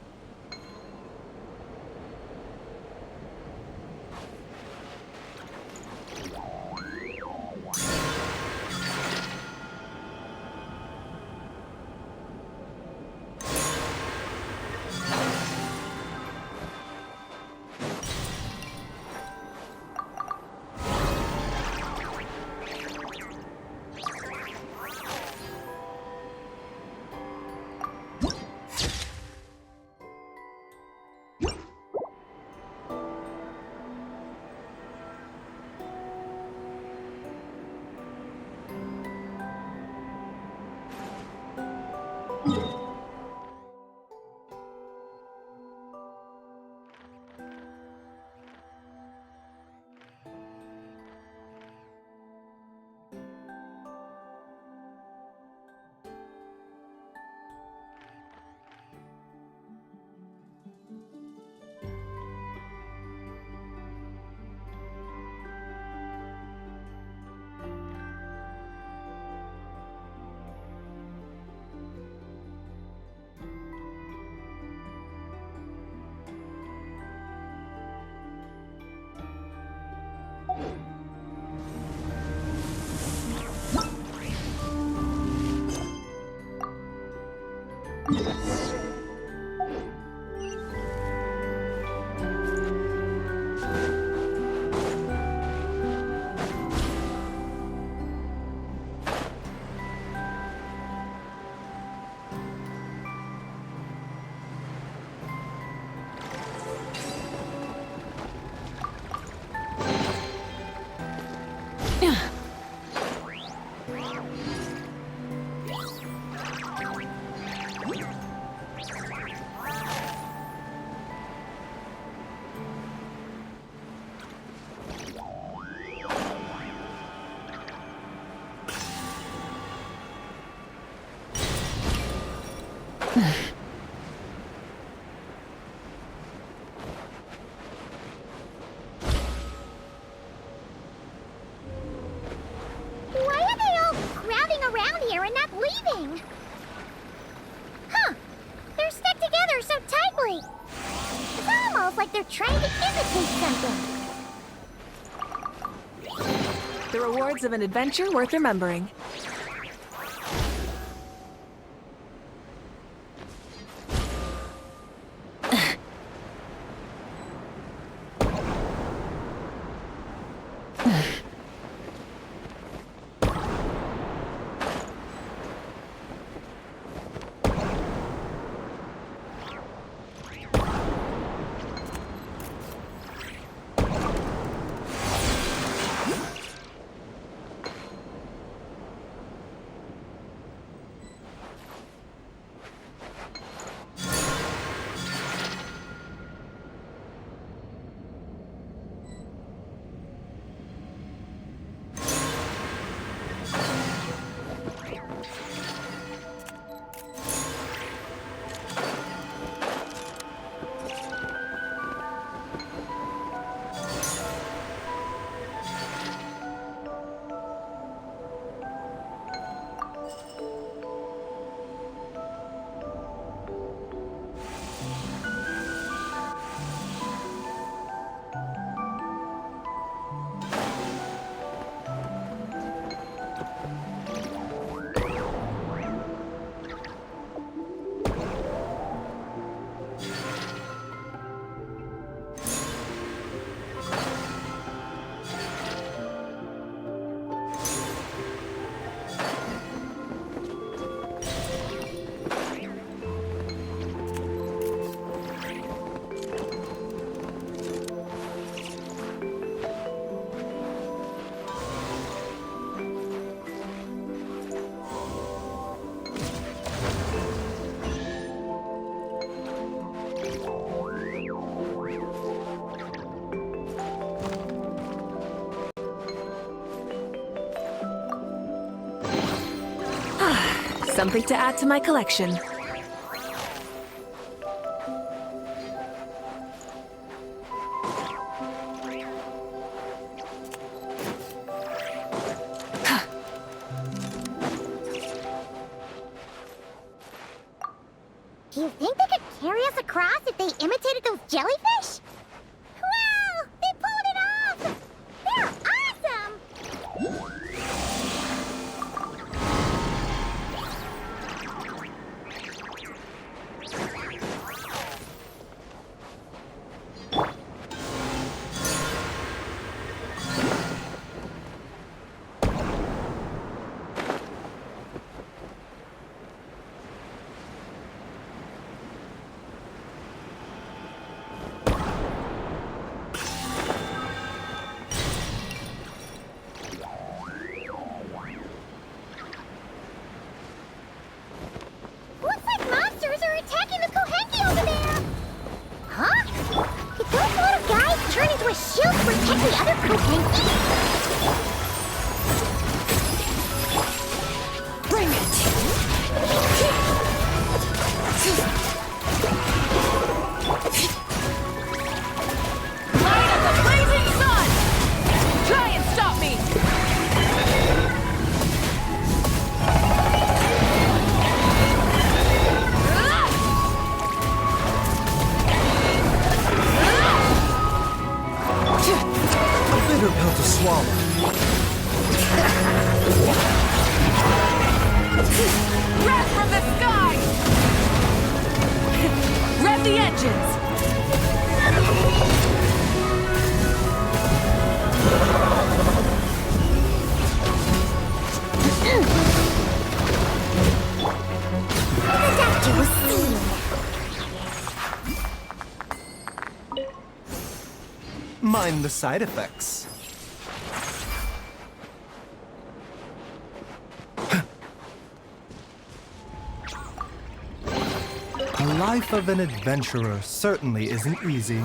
Why are they all crowding around here and not leaving? Huh. They're stuck together so tightly. It's almost like they're trying to imitate something. The rewards of an adventure worth remembering. Something to add to my collection. Do you think they could carry us across if they imitated those jellyfish? Wow! They pulled it off! They're awesome! Looks like monsters are attacking the Kohenki over there! Huh? Did those little guys turn into a shield to protect the other Kohenki? Bring it! Light of the blazing sun! Try and stop me! A bitter pill to swallow. Wrath from the sky! Rev the engines! The doctor was seen. Mind the side effects. The life of an adventurer certainly isn't easy.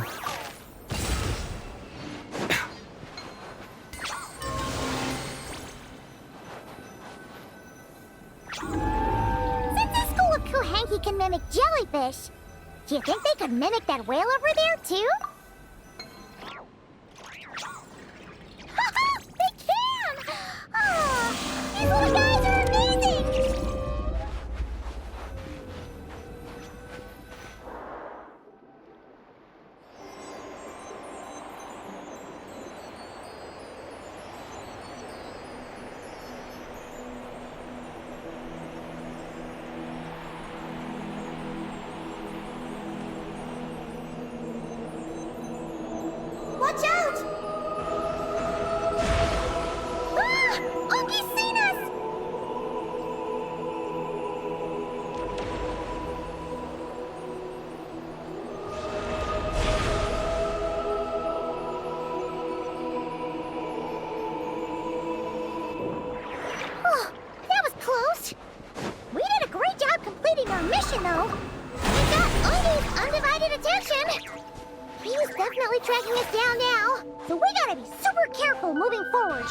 Since the school of Kohenki can mimic jellyfish, do you think they could mimic that whale over there, too? They can! Oh, these little guys are amazing! Watch out! Ah! Oki's seen us! Oh, that was close. We did a great job completing our mission, though. We got Oki's undivided attention. He's definitely tracking us down now, so we gotta be super careful moving forward.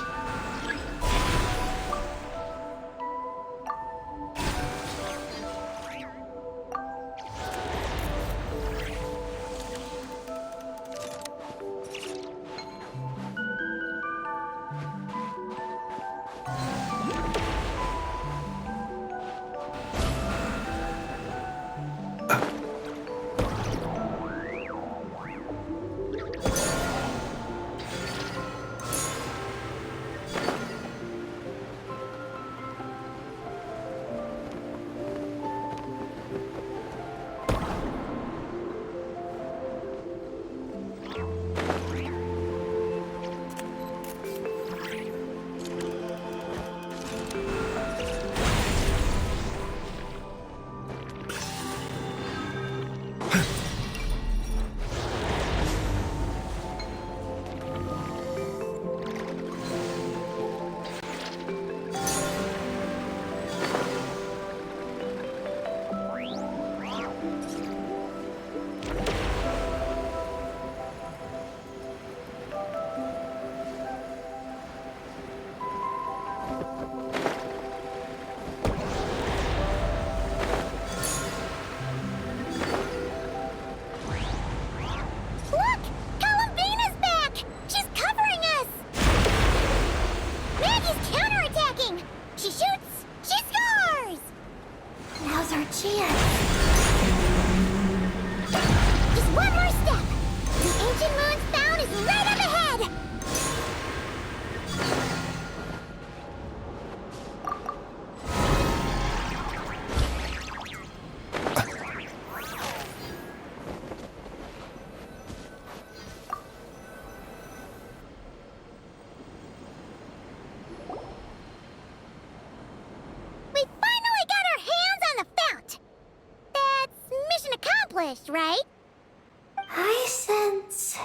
accomplished, right? I sense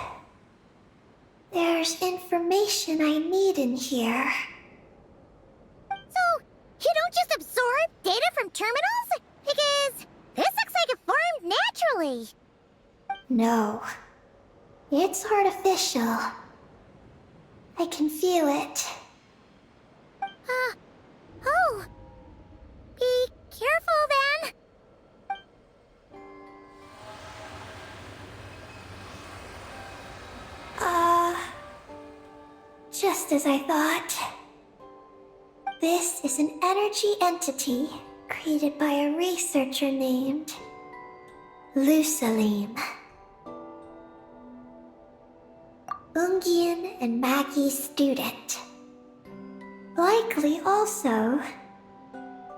there's information I need in here. So, you don't just absorb data from terminals? Because this looks like it formed naturally. No, it's artificial. I can feel it. Oh. Be careful then. Just as I thought. This is an energy entity created by a researcher named Lusalim. Ungian and Maggie's student. Likely also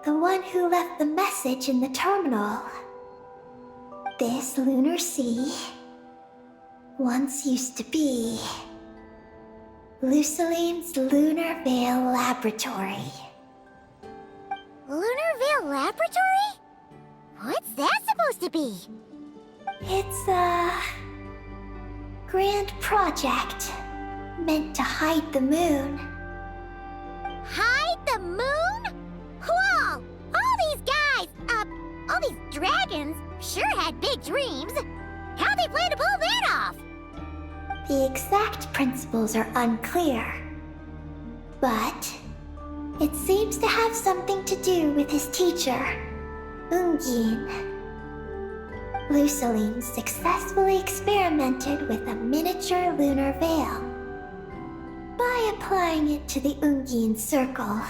the one who left the message in the terminal. This lunar sea once used to be Lusalim's Lunar Veil Laboratory. Lunar Veil Laboratory? What's that supposed to be? It's a grand project meant to hide the moon. Hide the moon? Whoa! All these guys, all these dragons sure had big dreams. How'd they plan to pull that off? The exact principles are unclear, but it seems to have something to do with his teacher, Ungin. Lusalim successfully experimented with a miniature lunar veil by applying it to the Ungin circle.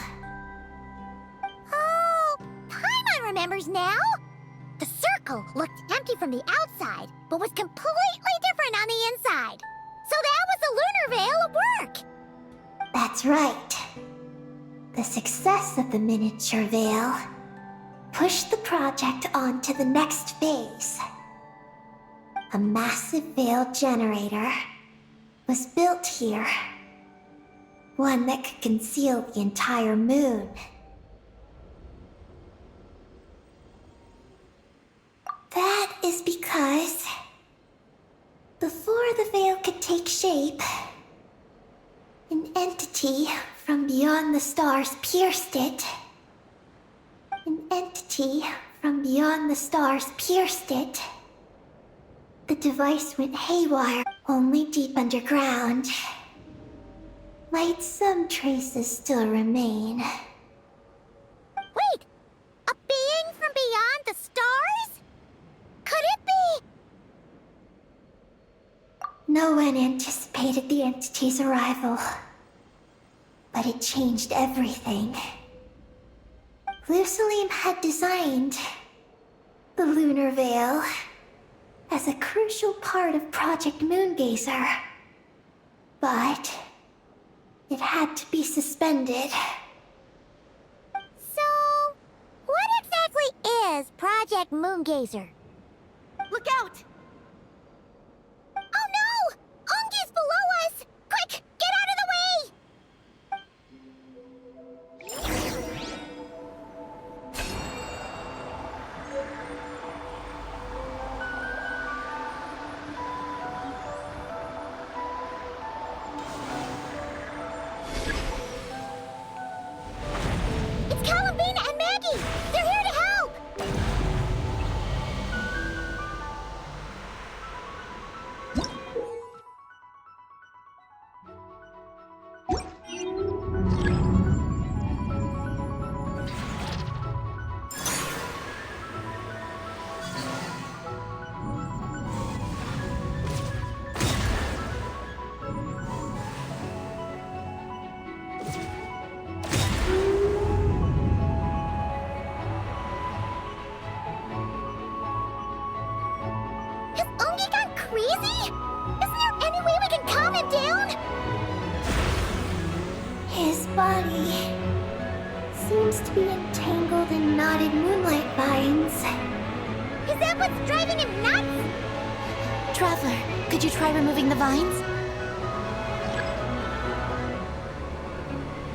Oh, Paimon remembers now. The circle looked empty from the outside, but was completely different on the inside. So that was the lunar veil at work. That's right. The success of the miniature veil pushed the project on to the next phase. A massive veil generator was built here. One that could conceal the entire moon. That is because before the veil could take shape, an entity from beyond the stars pierced it. An entity from beyond the stars pierced it. The device went haywire, only deep underground. Might some traces still remain? Wait, a being from beyond the stars? Could it be? No one anticipated the entity's arrival, but it changed everything. Lusalim had designed the lunar veil as a crucial part of Project Moongazer, but it had to be suspended. So, what exactly is Project Moongazer? Look out! Oh no! Ungi's below us! Quick, get out of the way! It's Columbina and Maggie! They're here to help! Has Ungi gone crazy? Isn't there any way we can calm him down? His body seems to be entangled in knotted moonlight vines. Is that what's driving him nuts? Traveler, could you try removing the vines?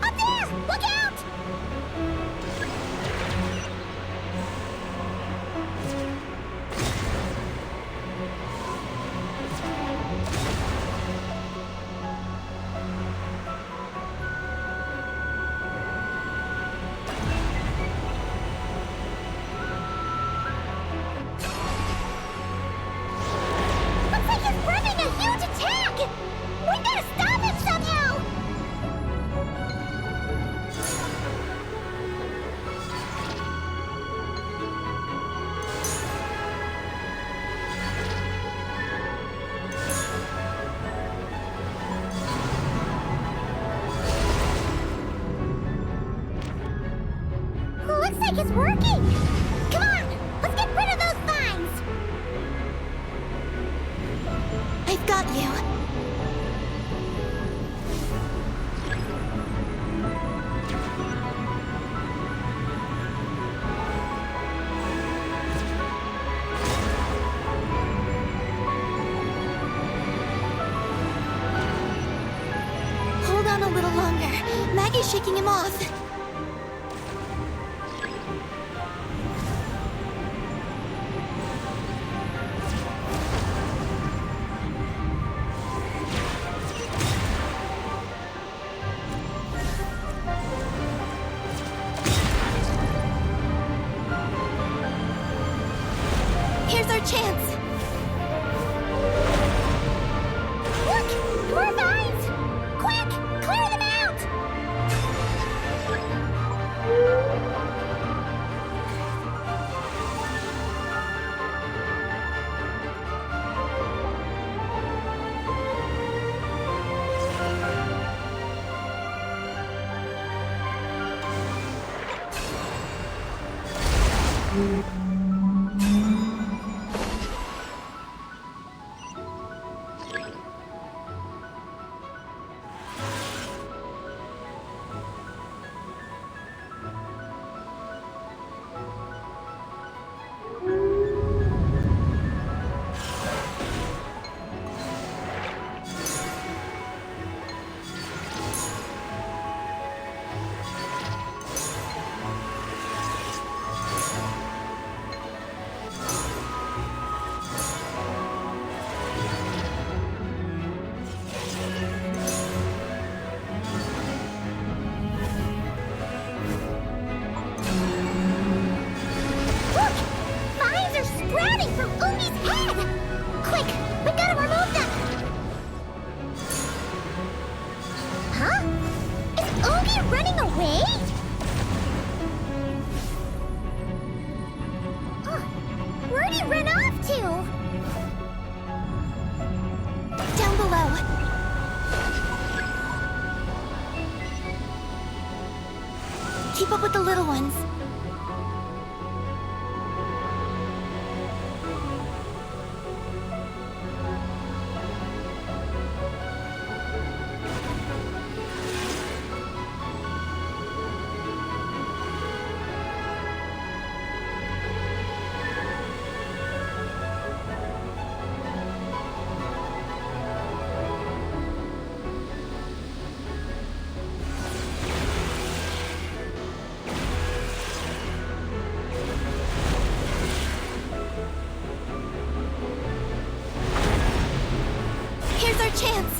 Up there! Look out! like it's working! Come on, let's get rid of those vines! I've got you. Hold on a little longer. Maggie's shaking him off. Here's our chance. Look! More vines! Quick! Clear them out! Look! Vines are sprouting from Ungi's head! Quick! We gotta remove them! Huh? Is Ungi running away? Where'd he run off to? Down below. Keep up with the little ones. Here's our chance.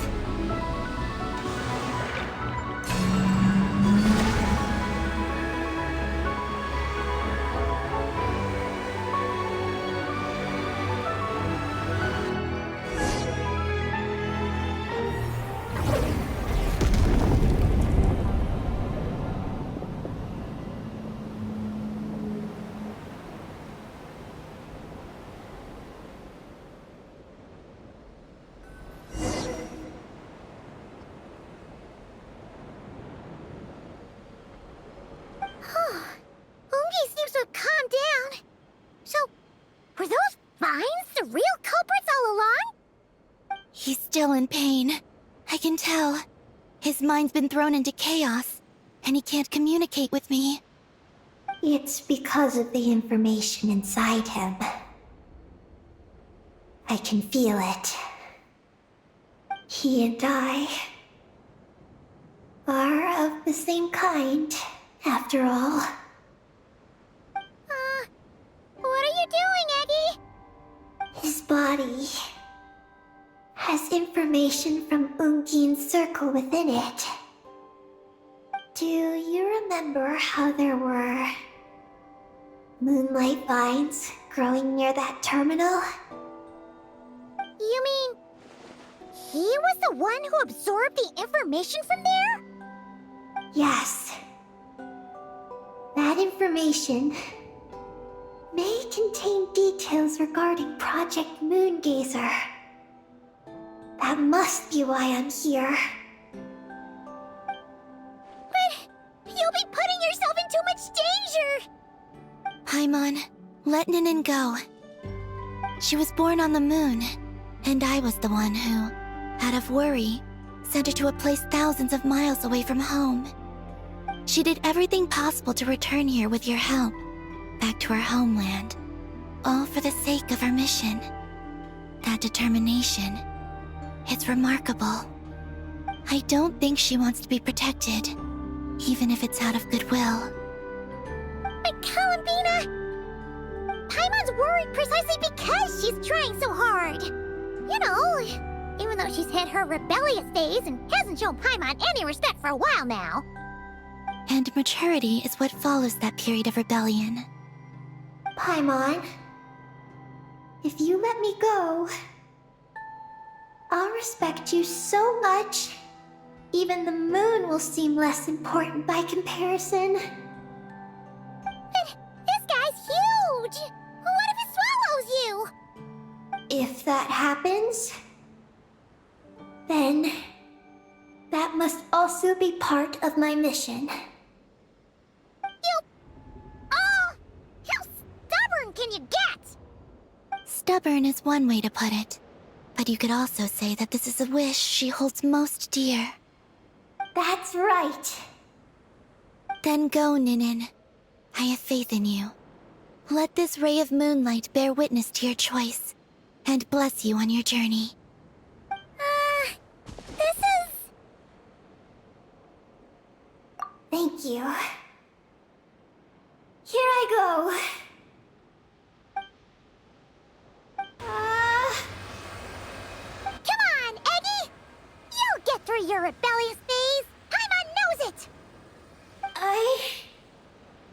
Ungi seems to have calmed down. So, were those vines the real culprits all along? He's still in pain. I can tell. His mind's been thrown into chaos, and he can't communicate with me. It's because of the information inside him. I can feel it. He and I are of the same kind, after all. What are you doing, Eggy? His body has information from Ungin's circle within it. Do you remember how there were moonlight vines growing near that terminal? You mean he was the one who absorbed the information from there? Yes. That information may contain details regarding Project Moongazer. That must be why I'm here. But you'll be putting yourself in too much danger! Paimon, let Ninin go. She was born on the moon, and I was the one who, out of worry, sent her to a place thousands of miles away from home. She did everything possible to return here with your help, back to her homeland, all for the sake of our mission. That determination, it's remarkable. I don't think she wants to be protected, even if it's out of goodwill. But Columbina! Paimon's worried precisely because she's trying so hard. You know, even though she's hit her rebellious phase and hasn't shown Paimon any respect for a while now. And maturity is what follows that period of rebellion. Paimon, if you let me go, I'll respect you so much, even the moon will seem less important by comparison. This guy's huge! What if it swallows you? If that happens, then that must also be part of my mission. How stubborn can you get? Stubborn is one way to put it, but you could also say that this is a wish she holds most dear. That's right. Then go, Ninin. I have faith in you. Let this ray of moonlight bear witness to your choice, and bless you on your journey. This is... Thank you. Here I go. Come on, Eggy! You'll get through your rebellious phase! Paimon knows it! I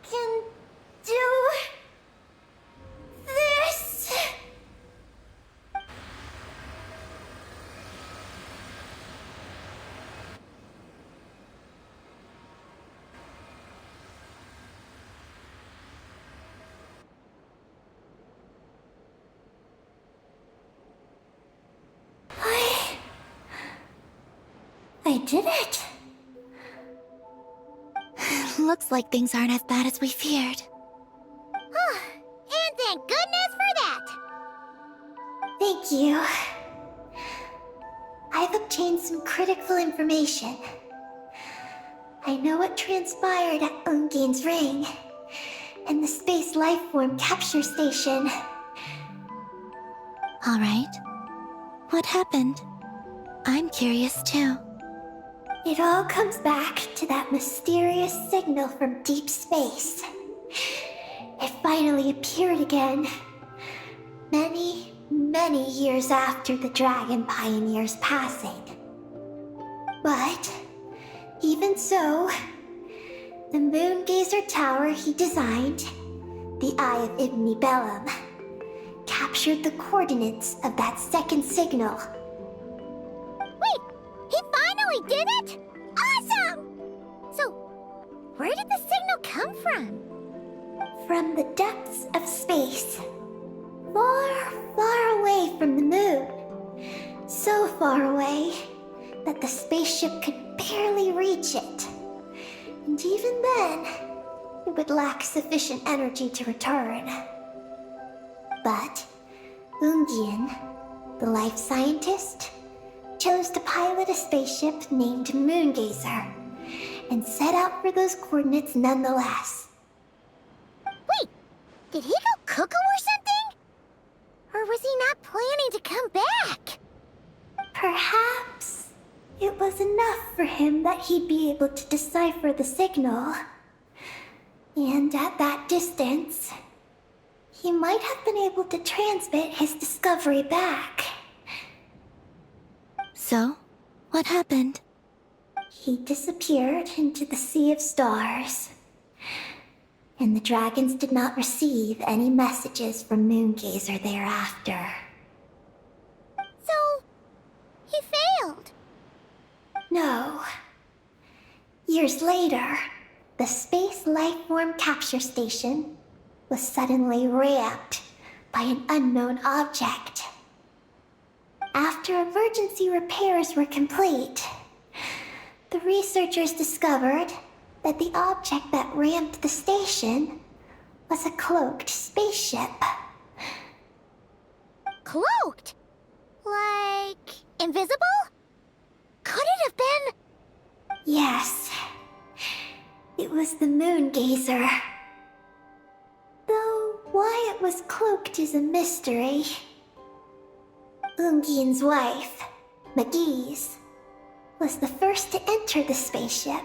can do this. I did it. Looks like things aren't as bad as we feared. And thank goodness for that! Thank you. I've obtained some critical information. I know what transpired at Ungain's ring and the space lifeform capture station. All right. What happened? I'm curious too. It all comes back to that mysterious signal from deep space. It finally appeared again. Many, many years after the Dragon Pioneer's passing. But, even so, the Moon Gazer Tower he designed, the Eye of Ibni Bellum, captured the coordinates of that second signal. Wait! He finally did it?! Awesome! So, where did the signal come from? From the depths of space. Far, far away from the moon. So far away that the spaceship could barely reach it. And even then, it would lack sufficient energy to return. But Ungian, the life scientist, chose to pilot a spaceship named Moongazer and set out for those coordinates nonetheless. Wait, did he go cuckoo or something? Or was he not planning to come back? Perhaps it was enough for him that he'd be able to decipher the signal. And at that distance, he might have been able to transmit his discovery back. So, what happened? He disappeared into the sea of stars. And the dragons did not receive any messages from Moongazer thereafter. So, he failed. No. Years later, the Space Lifeform Capture Station was suddenly ramped by an unknown object. After emergency repairs were complete, the researchers discovered that the object that ramped the station was a cloaked spaceship. Cloaked? Like, invisible? Could it have been? Yes. It was the Moon Gazer. Though why it was cloaked is a mystery. Ungian's wife, McGee's, was the first to enter the spaceship.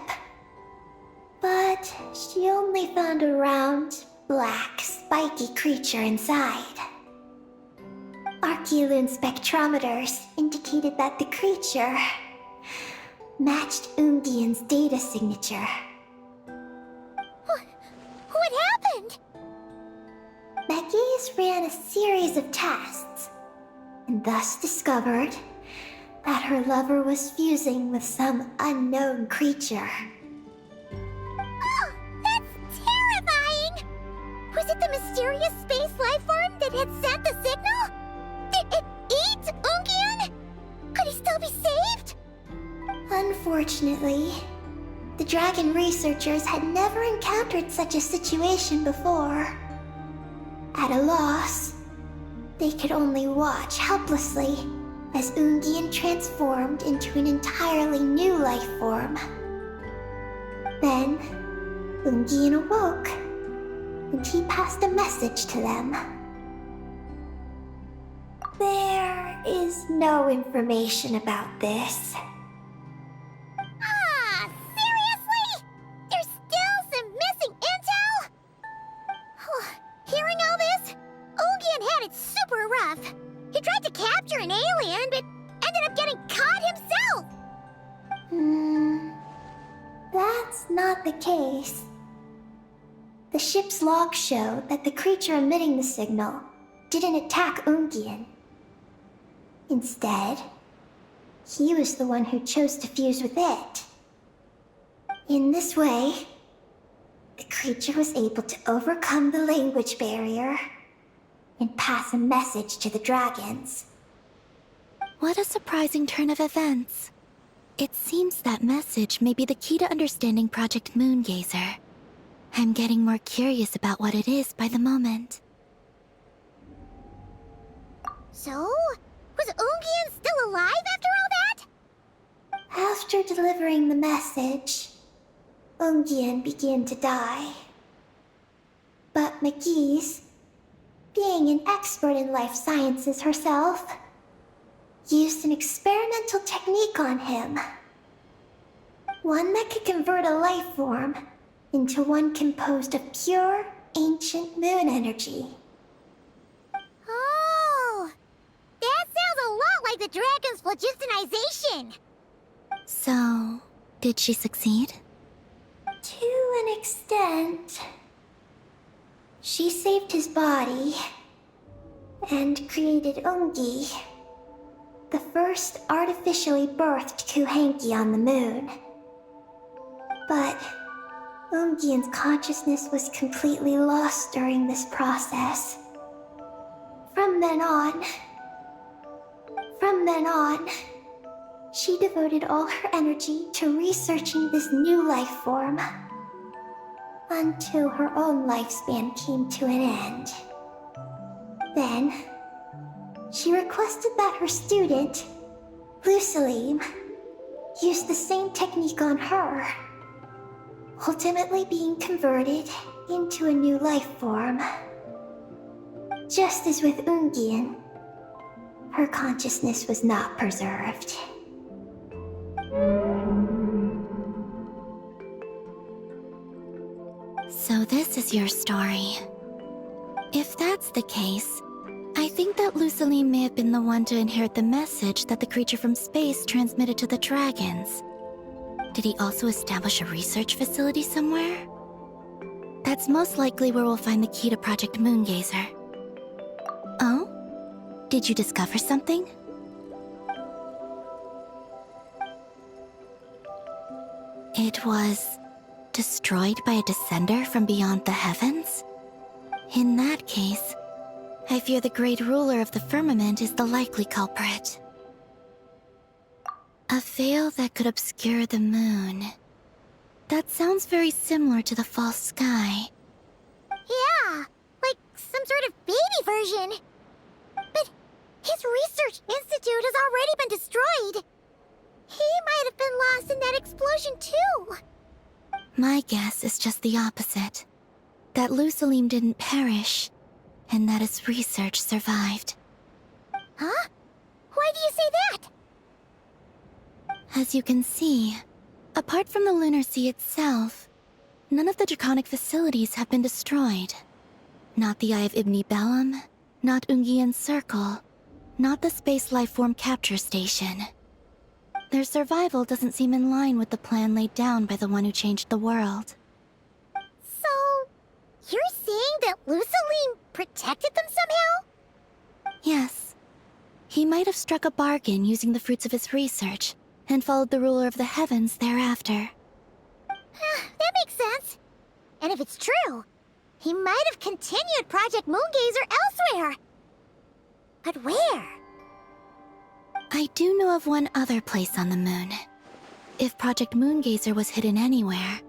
But she only found a round, black, spiky creature inside. Archeloon spectrometers indicated that the creature matched Ungian's data signature. What happened? McGee's ran a series of tests, and thus discovered that her lover was fusing with some unknown creature. Oh, that's terrifying! Was it the mysterious space life form that had sent the signal? Did it eat Ungian? Could he still be saved? Unfortunately, the dragon researchers had never encountered such a situation before. At a loss, they could only watch helplessly as Ungian transformed into an entirely new life form. Then, Ungian awoke, and he passed a message to them. There is no information about this. Ah, seriously? There's still some missing intel? Hearing all this, Ungian had it super rough. He tried to capture an alien, but ended up getting caught himself. That's not the case. The ship's logs show that the creature emitting the signal didn't attack Ungian. Instead, he was the one who chose to fuse with it. In this way, the creature was able to overcome the language barrier and pass a message to the dragons. What a surprising turn of events. It seems that message may be the key to understanding Project Moongazer. I'm getting more curious about what it is by the moment. So, was Ungian still alive after all that? After delivering the message, Ungian began to die. But McGee's, being an expert in life sciences herself, used an experimental technique on him. One that could convert a life form into one composed of pure, ancient moon energy. Oh, that sounds a lot like the dragon's phlogistonization. So, did she succeed? To an extent. She saved his body and created Ungi, the first artificially birthed Kuhanki on the moon. But Ungian's consciousness was completely lost during this process. From then on, she devoted all her energy to researching this new life form, until her own lifespan came to an end. Then, she requested that her student, Lusalim, use the same technique on her, ultimately being converted into a new life form. Just as with Ungian, her consciousness was not preserved. So this is your story. If that's the case, I think that Lusaline may have been the one to inherit the message that the creature from space transmitted to the dragons. Did he also establish a research facility somewhere? That's most likely where we'll find the key to Project Moongazer. Oh? Did you discover something? It was destroyed by a descender from beyond the heavens? In that case, I fear the great ruler of the firmament is the likely culprit. A veil that could obscure the moon. That sounds very similar to the false sky. Yeah, some sort of baby version. But his research institute has already been destroyed. He might have been lost in that explosion too. My guess is just the opposite. That Lusalim didn't perish, and that his research survived. Huh? Why do you say that? As you can see, apart from the Lunar Sea itself, none of the draconic facilities have been destroyed. Not the Eye of Ibni Bellum, not Ungian's Circle, not the Space Lifeform Capture Station. Their survival doesn't seem in line with the plan laid down by the one who changed the world. So, you're saying that Lusalim protected them somehow? Yes. He might have struck a bargain using the fruits of his research, and followed the ruler of the heavens thereafter. That makes sense. And if it's true, he might have continued Project Moongazer elsewhere. But where? I do know of one other place on the moon. If Project Moongazer was hidden anywhere,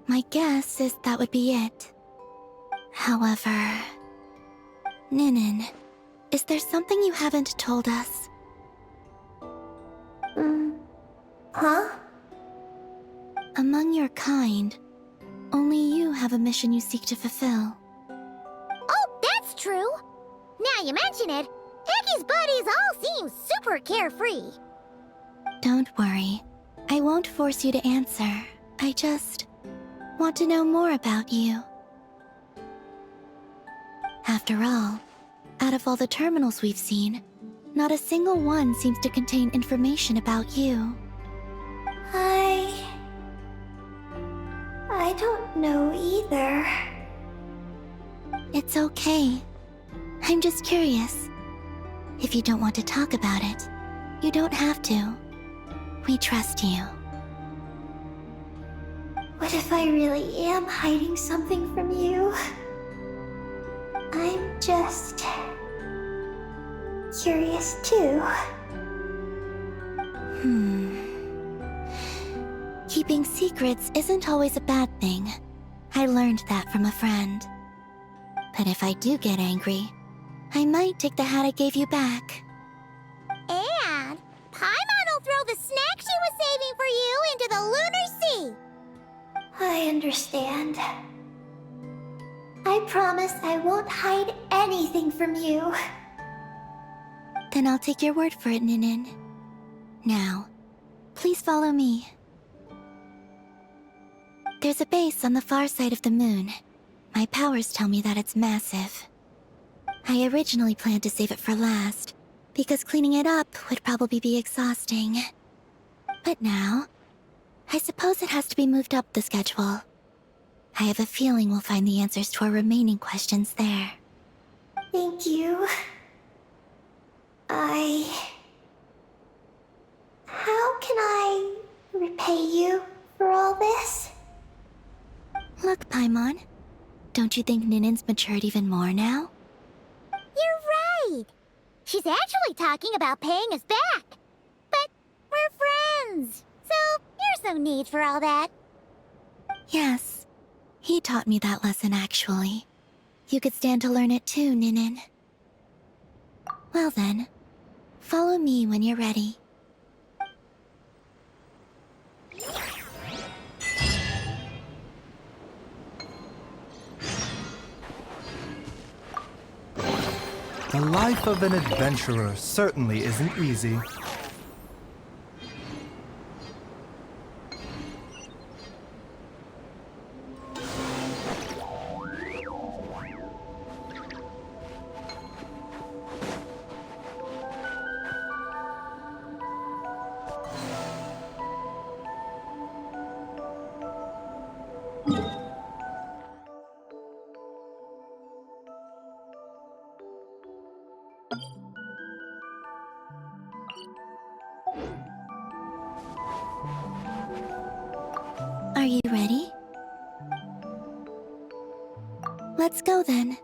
my guess is that would be it. However... Ninin, is there something you haven't told us? Huh? Among your kind, only you have a mission you seek to fulfill. Oh, that's true. Now you mention it, Hecky's buddies all seem super carefree. Don't worry. I won't force you to answer. I just want to know more about you. After all, out of all the terminals we've seen, not a single one seems to contain information about you. I don't know either. It's okay. I'm just curious. If you don't want to talk about it, you don't have to. We trust you. What if I really am hiding something from you? I'm just... curious too. Keeping secrets isn't always a bad thing. I learned that from a friend. But if I do get angry, I might take the hat I gave you back. And Paimon will throw the snack she was saving for you into the Lunar Sea. I understand. I promise I won't hide anything from you. Then I'll take your word for it, Ninin. Now, please follow me. There's a base on the far side of the moon. My powers tell me that it's massive. I originally planned to save it for last, because cleaning it up would probably be exhausting. But now, I suppose it has to be moved up the schedule. I have a feeling we'll find the answers to our remaining questions there. Thank you. How can I repay you for all this? Look, Paimon. Don't you think Ninin's matured even more now? You're right. She's actually talking about paying us back. But we're friends, so there's no need for all that. Yes. He taught me that lesson, actually. You could stand to learn it too, Ninin. Well then, follow me when you're ready. The life of an adventurer certainly isn't easy. Are you ready? Let's go then.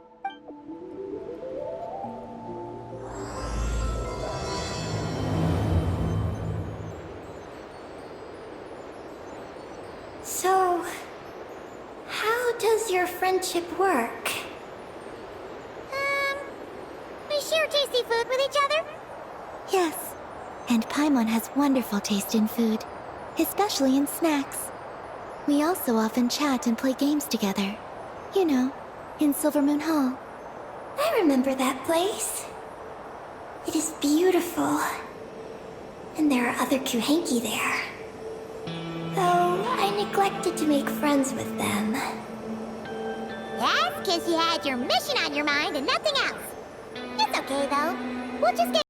So, how does your friendship work? fancy food with each other? Yes, and Paimon has wonderful taste in food, especially in snacks. We also often chat and play games together. You know, in Silvermoon Hall. I remember that place. It is beautiful. And there are other Kuhenki there. Though I neglected to make friends with them. That's because you had your mission on your mind and nothing else. It's okay, though. We'll just get